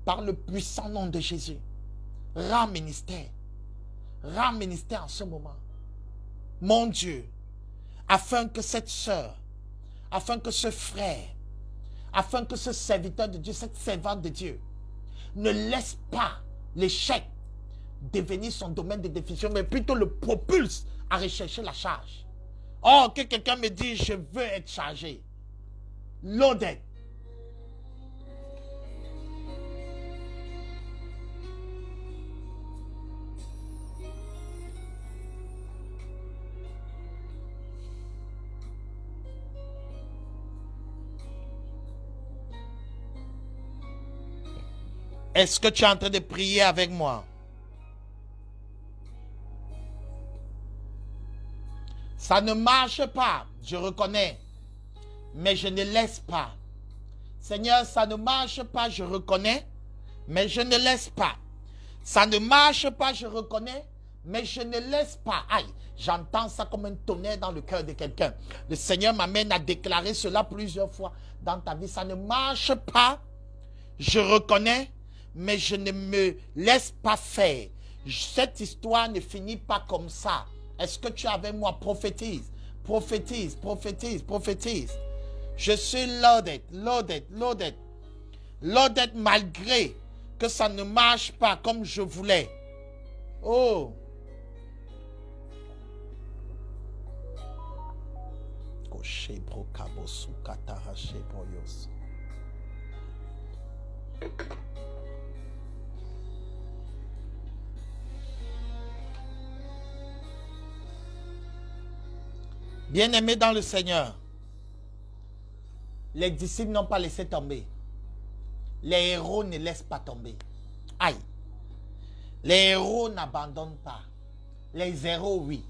Par le puissant nom de Jésus. Rends ministère. Rends ministère en ce moment. Mon Dieu, afin que cette sœur, afin que ce frère, afin que ce serviteur de Dieu, cette servante de Dieu, ne laisse pas l'échec devenir son domaine de définition, mais plutôt le propulse à rechercher la charge. Oh, que quelqu'un me dit, je veux être chargé. Loaded. Est-ce que tu es en train de prier avec moi? Ça ne marche pas, je reconnais, mais je ne laisse pas. Seigneur, ça ne marche pas, je reconnais, mais je ne laisse pas. Ça ne marche pas, je reconnais, mais je ne laisse pas. Aïe, j'entends ça comme un tonnerre dans le cœur de quelqu'un. Le Seigneur m'amène à déclarer cela plusieurs fois dans ta vie. Ça ne marche pas, je reconnais, mais je ne me laisse pas faire. Cette histoire ne finit pas comme ça. Est-ce que tu es avec moi? Prophétise, prophétise, prophétise, prophétise. Je suis loaded, loaded, loaded. Loaded malgré que ça ne marche pas comme je voulais. Oh. Bien-aimés dans le Seigneur, les disciples n'ont pas laissé tomber. Les héros ne laissent pas tomber. Aïe. Les héros n'abandonnent pas. Les héros, oui.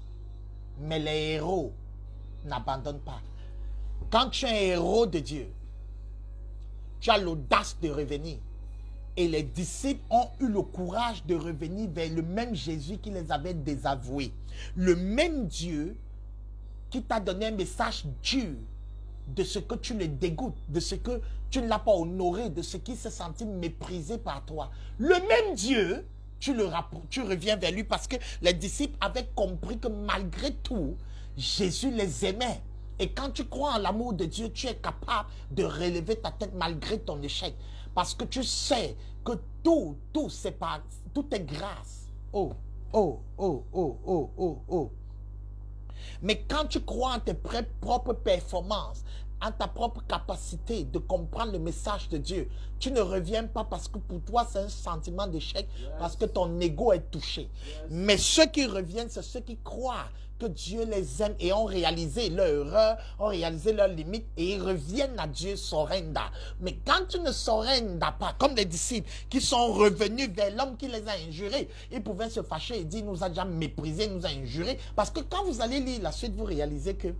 Mais les héros n'abandonnent pas. Quand tu es un héros de Dieu, tu as l'audace de revenir. Et les disciples ont eu le courage de revenir vers le même Jésus qui les avait désavoués. Le même Dieu qui t'a donné un message dur de ce que tu le dégoûtes, de ce que tu ne l'as pas honoré, de ce qui s'est senti méprisé par toi. Le même Dieu, tu reviens vers lui parce que les disciples avaient compris que malgré tout, Jésus les aimait. Et quand tu crois en l'amour de Dieu, tu es capable de relever ta tête malgré ton échec. Parce que tu sais que tout est grâce. Oh, oh, oh, oh, oh, oh, oh. Mais quand tu crois en tes propres performances, en ta propre capacité de comprendre le message de Dieu, tu ne reviens pas parce que pour toi c'est un sentiment d'échec, parce que ton ego est touché. Mais ceux qui reviennent, c'est ceux qui croient que Dieu les aime et ont réalisé leur erreur, ont réalisé leurs limites et ils reviennent à Dieu surrender. Mais quand tu ne surrenders pas, comme les disciples qui sont revenus vers l'homme qui les a injurés, ils pouvaient se fâcher et dire, il nous a déjà méprisés, il nous a injurés. Parce que quand vous allez lire la suite, vous réalisez que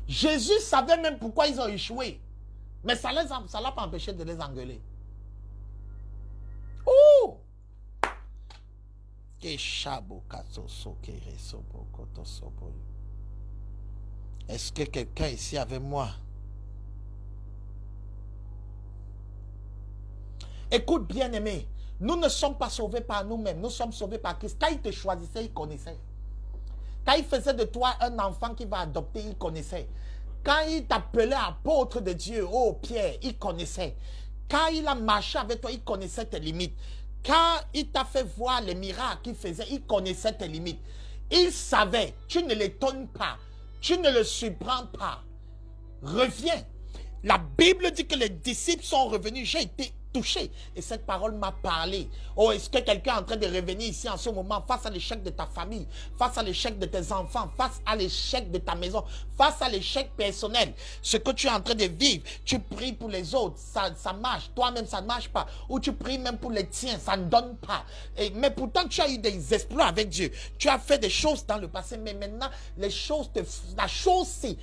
Jésus savait même pourquoi ils ont échoué. Mais ça ne l'a pas empêché de les engueuler. Oh! Est-ce que quelqu'un ici avec moi? Écoute, bien-aimé, nous ne sommes pas sauvés par nous-mêmes, nous sommes sauvés par Christ. Quand il te choisissait, il connaissait. Quand il faisait de toi un enfant qu'il va adopter, il connaissait. Quand il t'appelait apôtre de Dieu, oh Pierre, il connaissait. Quand il a marché avec toi, il connaissait tes limites. Quand il t'a fait voir les miracles qu'il faisait, il connaissait tes limites. Il savait, tu ne l'étonnes pas, tu ne le surprends pas. Reviens. La Bible dit que les disciples sont revenus. J'ai été touché et cette parole m'a parlé. Oh, est-ce que quelqu'un est en train de revenir ici en ce moment face à l'échec de ta famille, face à l'échec de tes enfants, face à l'échec de ta maison, face à l'échec personnel, ce que tu es en train de vivre, tu pries pour les autres, ça marche, toi-même ça ne marche pas, ou tu pries même pour les tiens, ça ne donne pas. Mais pourtant tu as eu des exploits avec Dieu, tu as fait des choses dans le passé, mais maintenant les choses la chose-ci,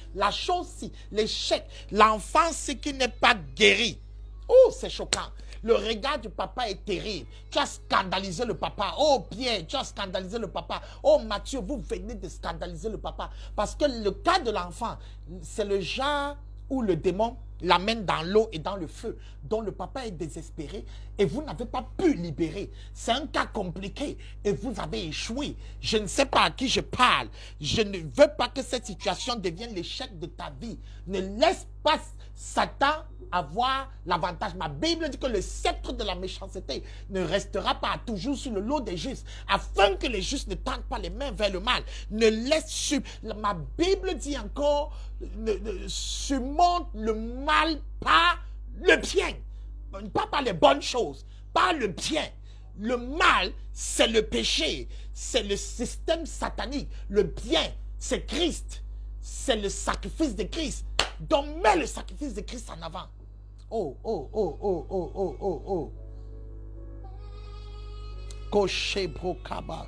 l'échec, l'enfance qui n'est pas guérie. Oh, c'est choquant. Le regard du papa est terrible. Tu as scandalisé le papa. Oh, Pierre, tu as scandalisé le papa. Oh, Mathieu, vous venez de scandaliser le papa. Parce que le cas de l'enfant, c'est le genre où le démon l'amène dans l'eau et dans le feu, dont le papa est désespéré et vous n'avez pas pu libérer. C'est un cas compliqué et vous avez échoué. Je ne sais pas à qui je parle. Je ne veux pas que cette situation devienne l'échec de ta vie. Ne laisse pas Satan avoir l'avantage. Ma Bible dit que le sceptre de la méchanceté ne restera pas toujours sur le lot des justes, afin que les justes ne tendent pas les mains vers le mal. Ne laisse ma Bible dit encore, surmonte le mal par le bien, pas par les bonnes choses, par le bien. Le mal, c'est le péché, c'est le système satanique. Le bien, c'est Christ, c'est le sacrifice de Christ. Donc mets le sacrifice de Christ en avant. Oh, oh, oh, oh, oh, oh, oh, oh. Koshe brokaba.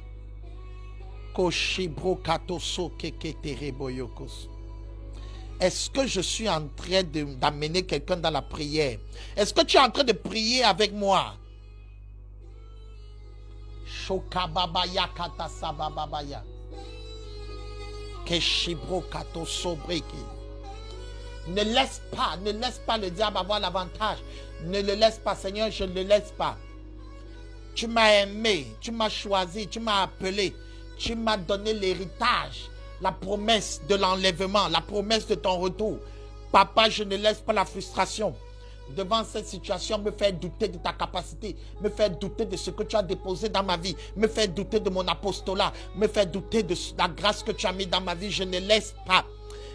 Koshe brokatoso keketere boyokos. Est-ce que je suis en train d'amener quelqu'un dans la prière? Est-ce que tu es en train de prier avec moi? Shokababaya katasababaya. Keshibro katoso breki. Ne laisse pas le diable avoir l'avantage. Ne le laisse pas, Seigneur, je ne le laisse pas. Tu m'as aimé, tu m'as choisi, tu m'as appelé, tu m'as donné l'héritage, la promesse de l'enlèvement, la promesse de ton retour. Papa, je ne laisse pas la frustration devant cette situation me faire douter de ta capacité, me faire douter de ce que tu as déposé dans ma vie, me faire douter de mon apostolat, me faire douter de la grâce que tu as mis dans ma vie. Je ne laisse pas.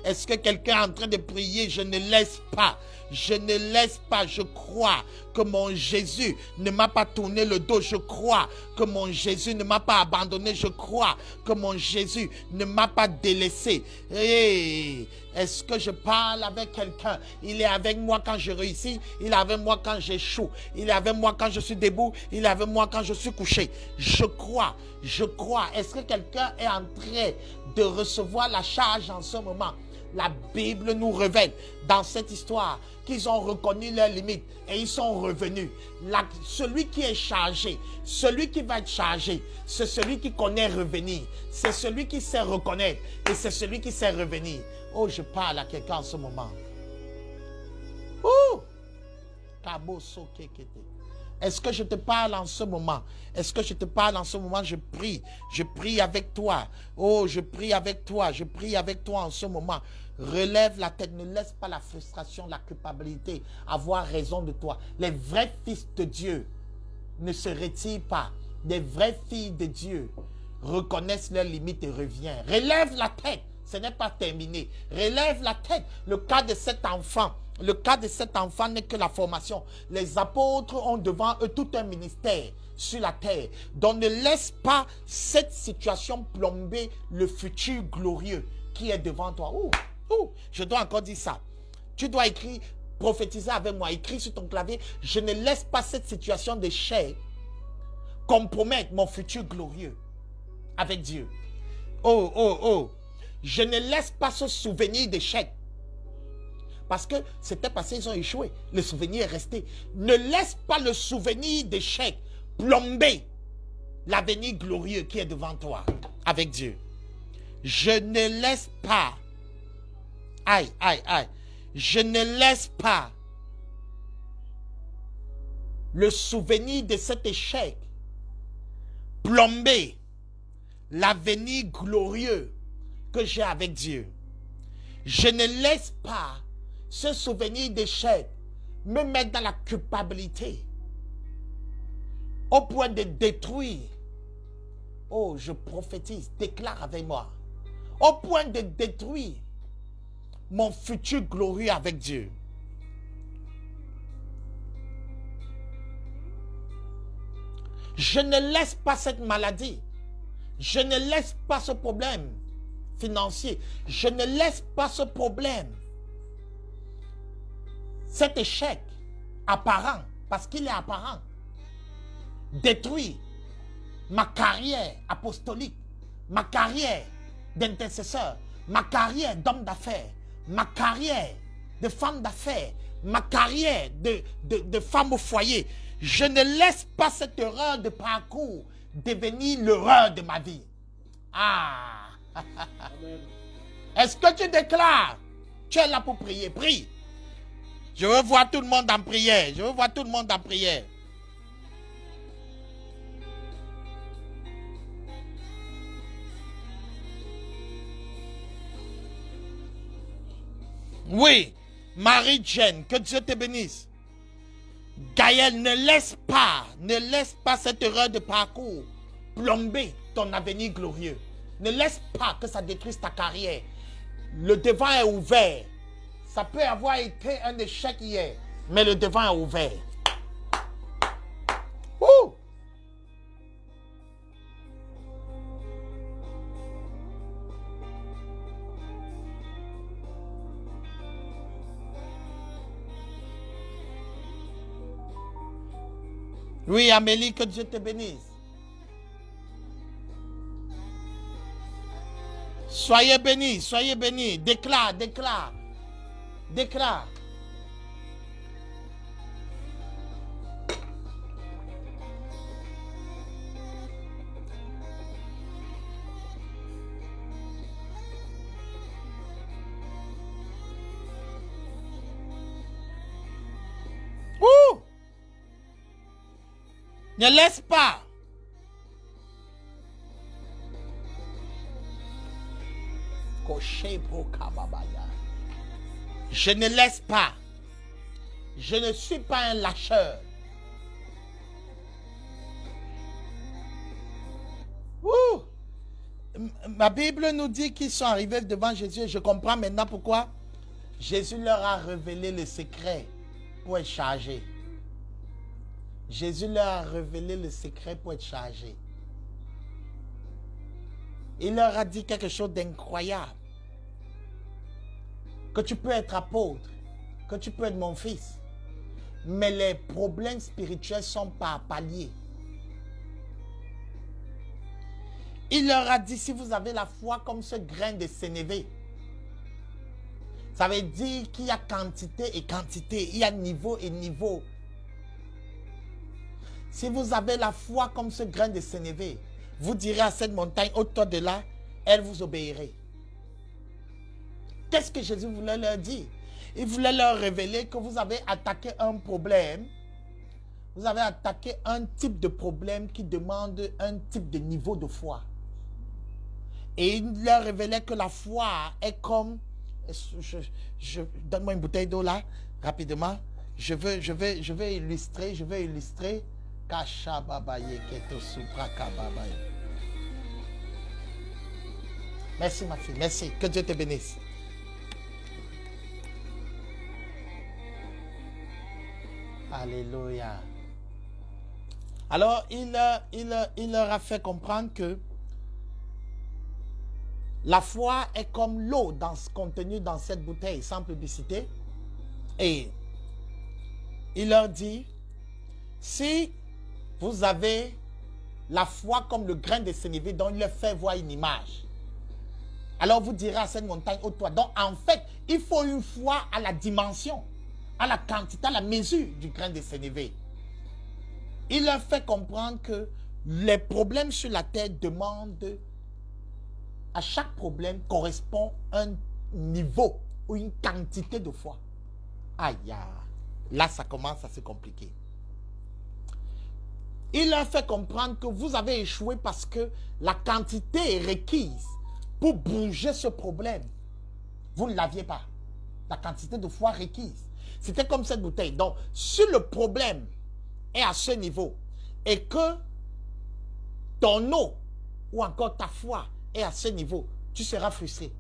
Est-ce que quelqu'un est en train de prier? Je ne laisse pas. Je ne laisse pas. Je crois que mon Jésus ne m'a pas tourné le dos. Je crois que mon Jésus ne m'a pas abandonné. Je crois que mon Jésus ne m'a pas délaissé. Hey, est-ce que je parle avec quelqu'un? Il est avec moi quand je réussis. Il est avec moi quand j'échoue. Il est avec moi quand je suis debout. Il est avec moi quand je suis couché. Je crois. Je crois. Est-ce que quelqu'un est en train de recevoir la charge en ce moment? La Bible nous révèle dans cette histoire qu'ils ont reconnu leurs limites et ils sont revenus. Celui qui est chargé, celui qui va être chargé, c'est celui qui connaît revenir. C'est celui qui sait reconnaître et c'est celui qui sait revenir. Oh, je parle à quelqu'un en ce moment. Oh! Est-ce que je te parle en ce moment? Est-ce que je te parle en ce moment? Je prie avec toi. Oh, je prie avec toi. Je prie avec toi en ce moment. Relève la tête, ne laisse pas la frustration, la culpabilité avoir raison de toi. Les vrais fils de Dieu ne se retirent pas. Les vraies filles de Dieu reconnaissent leurs limites et reviennent. Relève la tête, ce n'est pas terminé. Relève la tête. Le cas de cet enfant n'est que la formation. Les apôtres ont devant eux tout un ministère sur la terre. Donc ne laisse pas cette situation plomber le futur glorieux qui est devant toi. Je dois encore dire ça. Tu dois écrire, prophétiser avec moi, écrire sur ton clavier. Je ne laisse pas cette situation d'échec compromettre mon futur glorieux avec Dieu. Je ne laisse pas ce souvenir d'échec. Parce que c'était passé, ils ont échoué. Le souvenir est resté. Ne laisse pas le souvenir d'échec plomber l'avenir glorieux qui est devant toi avec Dieu. Je ne laisse pas. Je ne laisse pas le souvenir de cet échec plomber l'avenir glorieux que j'ai avec Dieu. Je ne laisse pas ce souvenir d'échec me mettre dans la culpabilité au point de détruire. Oh, je prophétise, déclare avec moi. Au point de détruire mon futur glorieux avec Dieu. Je ne laisse pas cette maladie. Je ne laisse pas ce problème financier. Je ne laisse pas ce problème, cet échec apparent, parce qu'il est apparent, détruire ma carrière apostolique, ma carrière d'intercesseur, ma carrière d'homme d'affaires, ma carrière de femme d'affaires, ma carrière de femme au foyer. Je ne laisse pas cette erreur de parcours devenir l'erreur de ma vie. Est-ce que tu déclares? Tu es là pour prier, prie. Je veux voir tout le monde en prière. Je veux voir tout le monde en prière. Oui, Marie-Jane, que Dieu te bénisse. Gaël, ne laisse pas cette erreur de parcours plomber ton avenir glorieux. Ne laisse pas que ça détruise ta carrière. Le devant est ouvert. Ça peut avoir été un échec hier, mais le devant est ouvert. Ouh! Oui, Amélie, que Dieu te bénisse. Soyez bénis, soyez bénis. Déclare, déclare, déclare. Ouh! Ne laisse pas. Je ne laisse pas. Je ne suis pas un lâcheur. Ouh! Ma Bible nous dit qu'ils sont arrivés devant Jésus. Je comprends maintenant pourquoi Jésus leur a révélé le secret pour être chargé. Jésus leur a révélé le secret pour être chargé. Il leur a dit quelque chose d'incroyable. Que tu peux être apôtre, que tu peux être mon fils. Mais les problèmes spirituels sont par paliers. Il leur a dit, si vous avez la foi comme ce grain de sénévé, ça veut dire qu'il y a quantité et quantité, il y a niveau et niveau. Si vous avez la foi comme ce grain de sénévé, vous direz à cette montagne, ôte-toi de là, elle vous obéirait. Qu'est-ce que Jésus voulait leur dire? Il voulait leur révéler que vous avez attaqué un problème. Vous avez attaqué un type de problème qui demande un type de niveau de foi. Et il leur révélait que la foi est comme... Donne-moi une bouteille d'eau là, rapidement. Je veux illustrer. Merci ma fille, merci. Que Dieu te bénisse. Alléluia. Alors, il leur a fait comprendre que la foi est comme l'eau contenue dans cette bouteille, sans publicité. Et il leur dit, si vous avez la foi comme le grain de sénévé dont il leur fait voir une image, alors vous direz à cette montagne, ôte-toi. Donc, en fait, il faut une foi à la dimension, à la quantité, à la mesure du grain de sénévé. Il leur fait comprendre que les problèmes sur la terre demandent, à chaque problème correspond un niveau ou une quantité de foi. Aïe, là ça commence à se compliquer. Il leur fait comprendre que vous avez échoué parce que la quantité est requise pour bouger ce problème. Vous ne l'aviez pas. La quantité de foi requise. C'était comme cette bouteille. Donc, si le problème est à ce niveau et que ton eau ou encore ta foi est à ce niveau, tu seras frustré.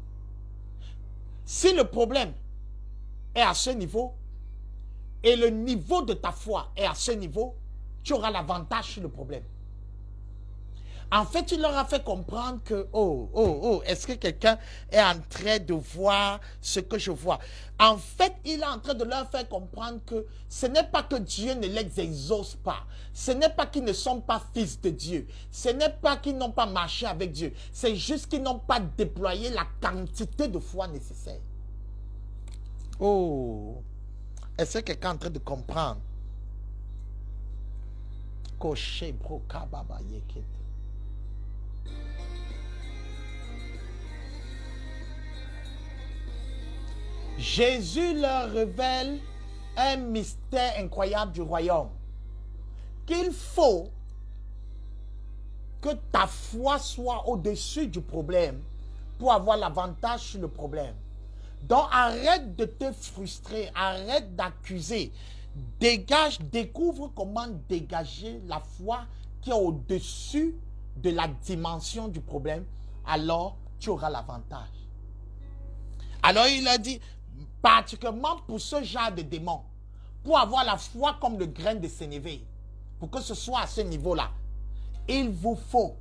Si le problème est à ce niveau et le niveau de ta foi est à ce niveau, tu auras l'avantage sur le problème. En fait, il leur a fait comprendre que, est-ce que quelqu'un est en train de voir ce que je vois? En fait, il est en train de leur faire comprendre que ce n'est pas que Dieu ne les exauce pas. Ce n'est pas qu'ils ne sont pas fils de Dieu. Ce n'est pas qu'ils n'ont pas marché avec Dieu. C'est juste qu'ils n'ont pas déployé la quantité de foi nécessaire. Oh, est-ce que quelqu'un est en train de comprendre? Koché broka baba yekete. Jésus leur révèle un mystère incroyable du royaume. Qu'il faut que ta foi soit au-dessus du problème pour avoir l'avantage sur le problème. Donc arrête de te frustrer, arrête d'accuser. Dégage, découvre comment dégager la foi qui est au-dessus de la dimension du problème. Alors tu auras l'avantage. Alors il a dit, particulièrement pour ce genre de démon, pour avoir la foi comme le grain de sénévé, pour que ce soit à ce niveau-là, il vous faut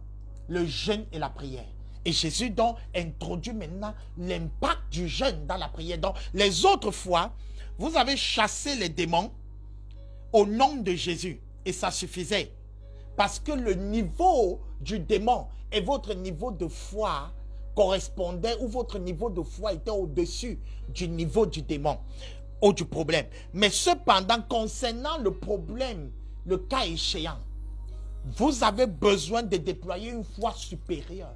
le jeûne et la prière. Et Jésus donc introduit maintenant l'impact du jeûne dans la prière. Donc les autres fois, vous avez chassé les démons au nom de Jésus et ça suffisait. Parce que le niveau du démon et votre niveau de foi correspondait, ou votre niveau de foi était au-dessus du niveau du démon ou du problème. Mais cependant, concernant le problème, le cas échéant, vous avez besoin de déployer une foi supérieure.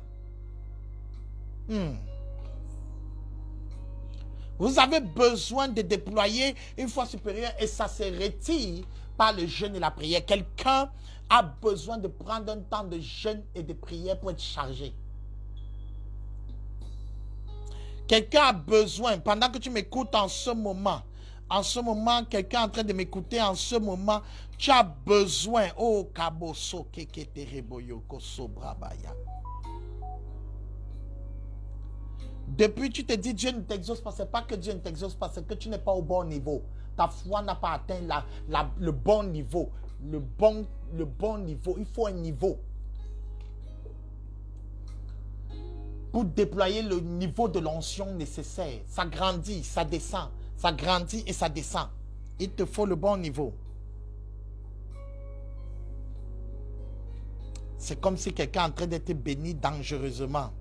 Vous avez besoin de déployer une foi supérieure et ça se retire par le jeûne et la prière. Quelqu'un a besoin de prendre un temps de jeûne et de prière pour être chargé. Quelqu'un a besoin, pendant que tu m'écoutes en ce moment, quelqu'un est en train de m'écouter en ce moment, tu as besoin, oh kaboso keketereboyo koso brabaya. Depuis, tu te dis, Dieu ne t'exauce pas. Ce n'est pas que Dieu ne t'exauce pas, c'est que tu n'es pas au bon niveau. Ta foi n'a pas atteint le bon niveau. Le bon niveau. Il faut un niveau. Pour déployer le niveau de l'onction nécessaire. Ça grandit, ça descend. Ça grandit et ça descend. Il te faut le bon niveau. C'est comme si quelqu'un est en train d'être béni dangereusement.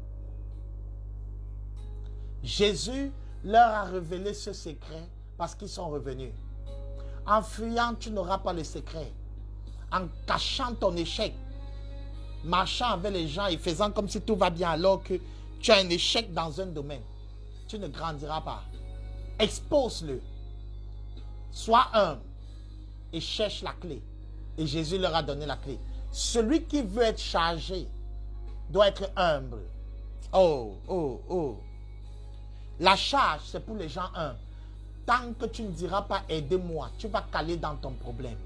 Jésus leur a révélé ce secret parce qu'ils sont revenus. En fuyant, tu n'auras pas le secret. En cachant ton échec, marchant avec les gens et faisant comme si tout va bien alors que tu as un échec dans un domaine, tu ne grandiras pas. Expose-le. Sois humble et cherche la clé. Et Jésus leur a donné la clé. Celui qui veut être chargé doit être humble. Oh. La charge, c'est pour les gens humbles. Tant que tu ne diras pas aidez-moi, tu vas caler dans ton problème.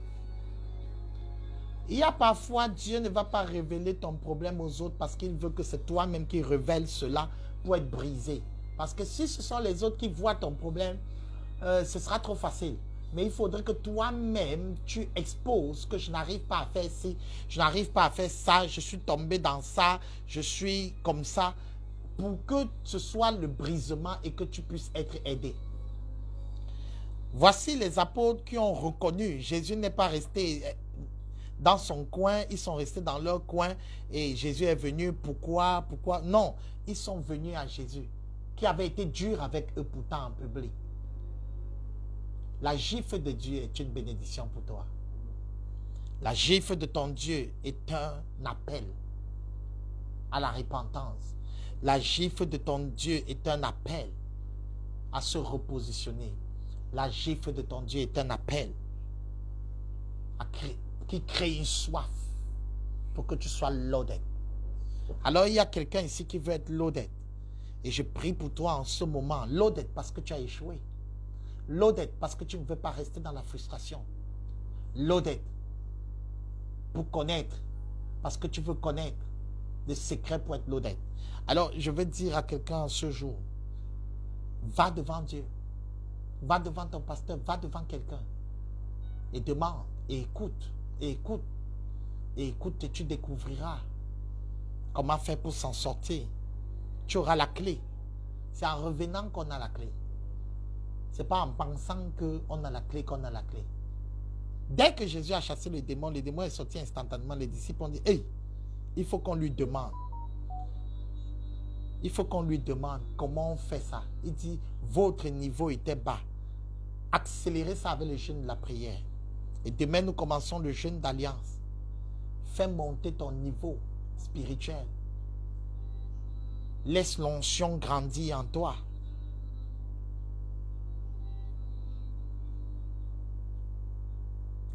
Il y a parfois, Dieu ne va pas révéler ton problème aux autres parce qu'il veut que c'est toi-même qui révèle cela pour être brisé. Parce que si ce sont les autres qui voient ton problème, ce sera trop facile. Mais il faudrait que toi-même, tu exposes que je n'arrive pas à faire ci, je n'arrive pas à faire ça, je suis tombé dans ça, je suis comme ça, pour que ce soit le brisement et que tu puisses être aidé. Voici les apôtres qui ont reconnu. Jésus n'est pas resté dans son coin, ils sont restés dans leur coin et Jésus est venu. Pourquoi? Non, ils sont venus à Jésus, qui avait été dur avec eux pourtant en public. La gifle de Dieu est une bénédiction pour toi. La gifle de ton Dieu est un appel à la repentance. La gifle de ton Dieu est un appel à se repositionner. La gifle de ton Dieu est un appel qui crée une soif pour que tu sois loaded. Alors il y a quelqu'un ici qui veut être loaded. Et je prie pour toi en ce moment. Loaded parce que tu as échoué. Loaded parce que tu ne veux pas rester dans la frustration. Loaded pour connaître. Parce que tu veux connaître des secrets pour être loaded. Alors je veux dire à quelqu'un ce jour, va devant Dieu. Va devant ton pasteur, va devant quelqu'un. Et demande, et écoute, et écoute. Et écoute, et tu découvriras comment faire pour s'en sortir. Tu auras la clé. C'est en revenant qu'on a la clé. Ce n'est pas en pensant qu'on a la clé qu'on a la clé. Dès que Jésus a chassé le démon est sorti instantanément. Les disciples ont dit, hey, il faut qu'on lui demande. Il faut qu'on lui demande comment on fait ça. Il dit, votre niveau était bas. Accélérez ça avec le jeûne de la prière. Et demain, nous commençons le jeûne d'alliance. Fais monter ton niveau spirituel. Laisse l'onction grandir en toi.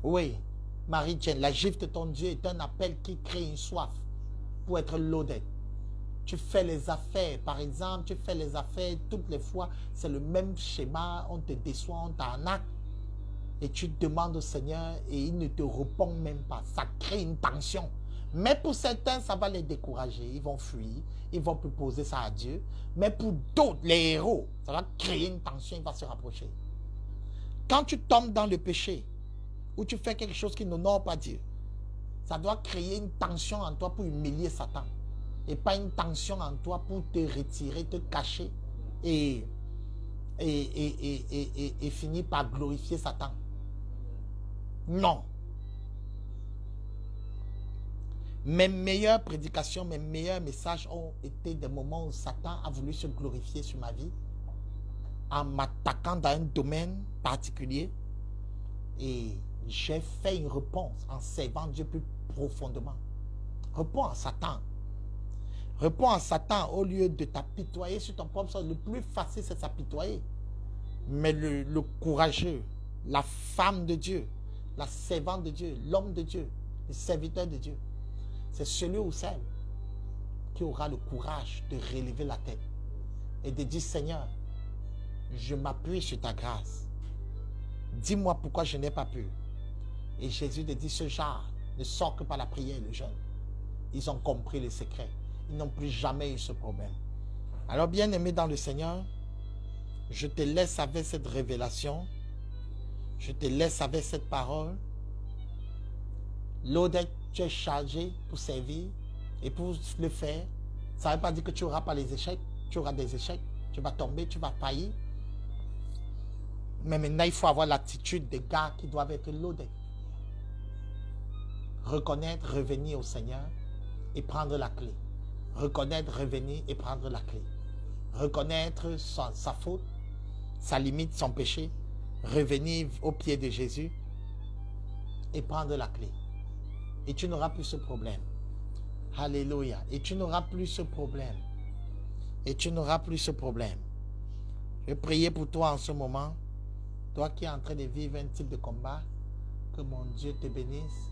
Oui, Marie-Jane, la gifle de ton Dieu est un appel qui crée une soif pour être loaded. Tu fais les affaires, par exemple, tu fais les affaires toutes les fois, c'est le même schéma, on te déçoit, on t'arnaque. Et tu demandes au Seigneur et il ne te répond même pas. Ça crée une tension. Mais pour certains, ça va les décourager. Ils vont fuir. Ils vont proposer ça à Dieu. Mais pour d'autres, les héros, ça va créer une tension. Il va se rapprocher. Quand tu tombes dans le péché, ou tu fais quelque chose qui n'honore pas Dieu, ça doit créer une tension en toi pour humilier Satan. Et pas une tension en toi pour te retirer, te cacher et finir par glorifier Satan. Non. Mes meilleures prédications, mes meilleurs messages ont été des moments où Satan a voulu se glorifier sur ma vie en m'attaquant dans un domaine particulier. Et j'ai fait une réponse en servant Dieu plus profondément. Réponds à Satan. Réponds à Satan au lieu de t'apitoyer sur ton propre sort. Le plus facile, c'est s'apitoyer. Mais le courageux, la femme de Dieu, la servante de Dieu, l'homme de Dieu, le serviteur de Dieu, c'est celui ou celle qui aura le courage de relever la tête et de dire, Seigneur, je m'appuie sur ta grâce. Dis-moi pourquoi je n'ai pas pu. Et Jésus te dit, ce genre ne sort que par la prière et le jeûne. Ils ont compris le secret. Ils n'ont plus jamais eu ce problème. Alors, bien-aimé dans le Seigneur, je te laisse avec cette révélation. Je te laisse avec cette parole. L'odeur, tu es chargé pour servir et pour le faire. Ça ne veut pas dire que tu n'auras pas les échecs. Tu auras des échecs. Tu vas tomber, tu vas faillir. Mais maintenant, il faut avoir l'attitude des gars qui doivent être loadés. Reconnaître, revenir au Seigneur et prendre la clé. Reconnaître, revenir et prendre la clé. Reconnaître sa faute, sa limite, son péché. Revenir au pied de Jésus et prendre la clé. Et tu n'auras plus ce problème. Alléluia. Et tu n'auras plus ce problème. Et tu n'auras plus ce problème. Je vais prier pour toi en ce moment. Toi qui es en train de vivre un type de combat. Que mon Dieu te bénisse.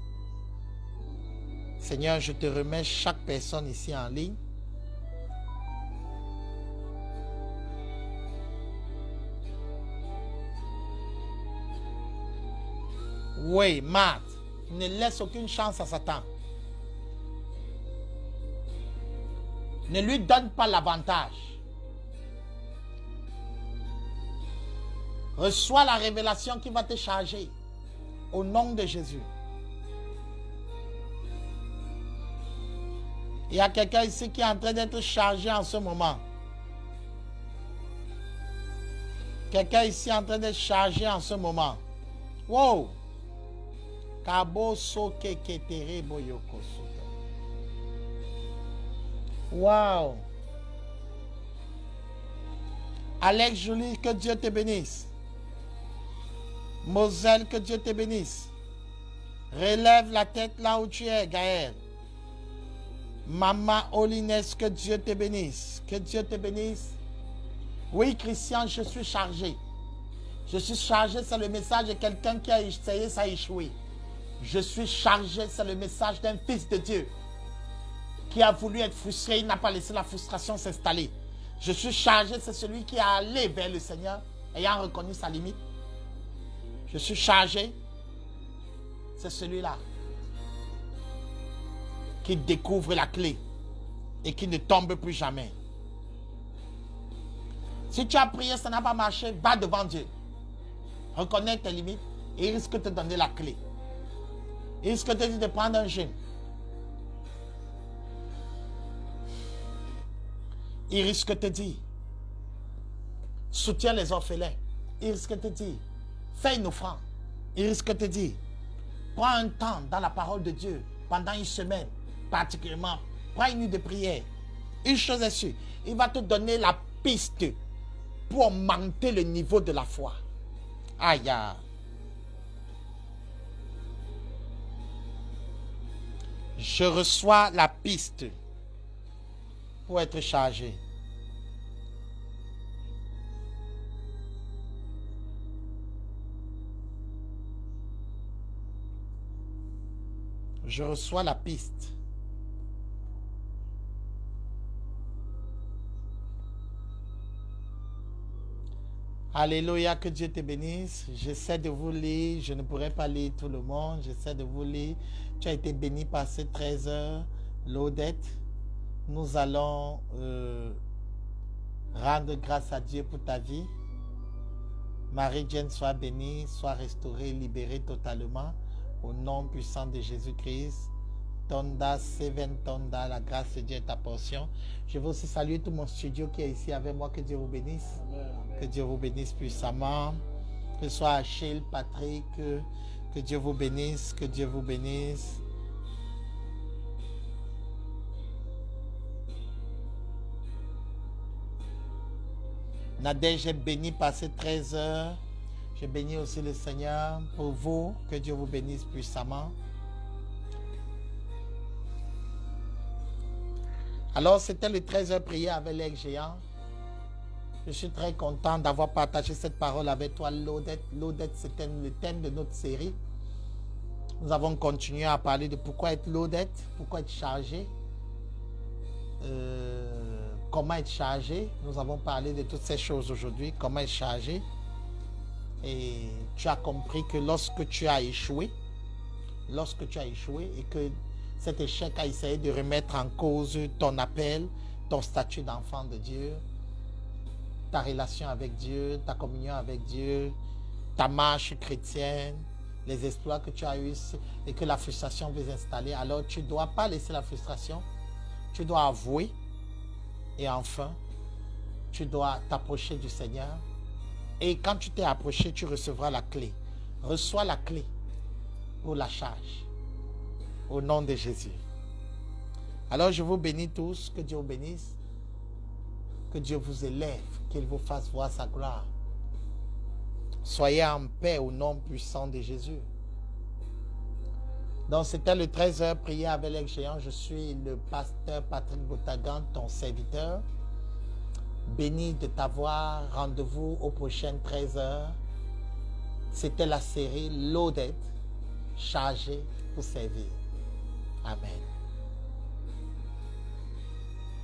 Seigneur, je te remets chaque personne ici en ligne. Oui, Marthe, ne laisse aucune chance à Satan. Ne lui donne pas l'avantage. Reçois la révélation qui va te charger. Au nom de Jésus. Il y a quelqu'un ici qui est en train d'être chargé en ce moment. Quelqu'un ici est en train d'être chargé en ce moment. Wow! Wow! Alex Julie, que Dieu te bénisse. Moselle, que Dieu te bénisse. Relève la tête là où tu es, Gaël. Maman Olines, que Dieu te bénisse. Que Dieu te bénisse. Oui, Christian, je suis chargé. Je suis chargé, c'est le message de quelqu'un qui a essayé, ça a échoué. Je suis chargé, c'est le message d'un fils de Dieu qui a voulu être frustré, il n'a pas laissé la frustration s'installer. Je suis chargé, c'est celui qui est allé vers le Seigneur, ayant reconnu sa limite. Je suis chargé, c'est celui-là qui découvre la clé et qui ne tombe plus jamais. Si tu as prié, ça n'a pas marché, va devant Dieu. Reconnais tes limites et il risque de te donner la clé. Il risque de te dire de prendre un jeûne. Il risque de te dire, soutiens les orphelins. Il risque de te dire, fais une offrande. Il risque de te dire, prends un temps dans la parole de Dieu pendant une semaine, particulièrement. Prends une nuit de prière. Une chose est sûre, il va te donner la piste pour augmenter le niveau de la foi. Aïe. Je reçois la piste pour être chargé. Je reçois la piste. Alléluia, que Dieu te bénisse. J'essaie de vous lire. Je ne pourrai pas lire tout le monde. J'essaie de vous lire. Tu as été béni par ces 13 heures. Laudette. Nous allons rendre grâce à Dieu pour ta vie. Marie-Jane, sois bénie, sois restaurée, libérée totalement. Au nom puissant de Jésus-Christ. Tonda, Seven Tonda, la grâce de Dieu est ta portion. Je veux aussi saluer tout mon studio qui est ici avec moi. Que Dieu vous bénisse. Amen. Que Dieu vous bénisse puissamment. Que ce soit Achille, Patrick, que Dieu vous bénisse, que Dieu vous bénisse. Nadège est béni par ces 13 heures. Je bénis aussi le Seigneur pour vous. Que Dieu vous bénisse puissamment. Alors, c'était le 13 heures prière avec l'aigle géant. Je suis très content d'avoir partagé cette parole avec toi, Laudette. Laudette, c'était le thème de notre série. Nous avons continué à parler de pourquoi être Laudette, pourquoi être chargé, comment être chargé. Nous avons parlé de toutes ces choses aujourd'hui, comment être chargé. Et tu as compris que lorsque tu as échoué et que cet échec a essayé de remettre en cause ton appel, ton statut d'enfant de Dieu, ta relation avec Dieu, ta communion avec Dieu, ta marche chrétienne, les exploits que tu as eus et que la frustration veut installer. Alors tu ne dois pas laisser la frustration, tu dois avouer et enfin, tu dois t'approcher du Seigneur. Et quand tu t'es approché, tu recevras la clé. Reçois la clé pour la charge. Au nom de Jésus. Alors je vous bénis tous, que Dieu vous bénisse, que Dieu vous élève, qu'il vous fasse voir sa gloire. Soyez en paix au nom puissant de Jésus. Donc c'était le 13 heures prière avec l'aigle géant. Je suis le pasteur Patrick Botagan, ton serviteur. Béni de t'avoir. Rendez-vous aux prochaines 13 heures. C'était la série Loaded, chargé pour servir. Amen.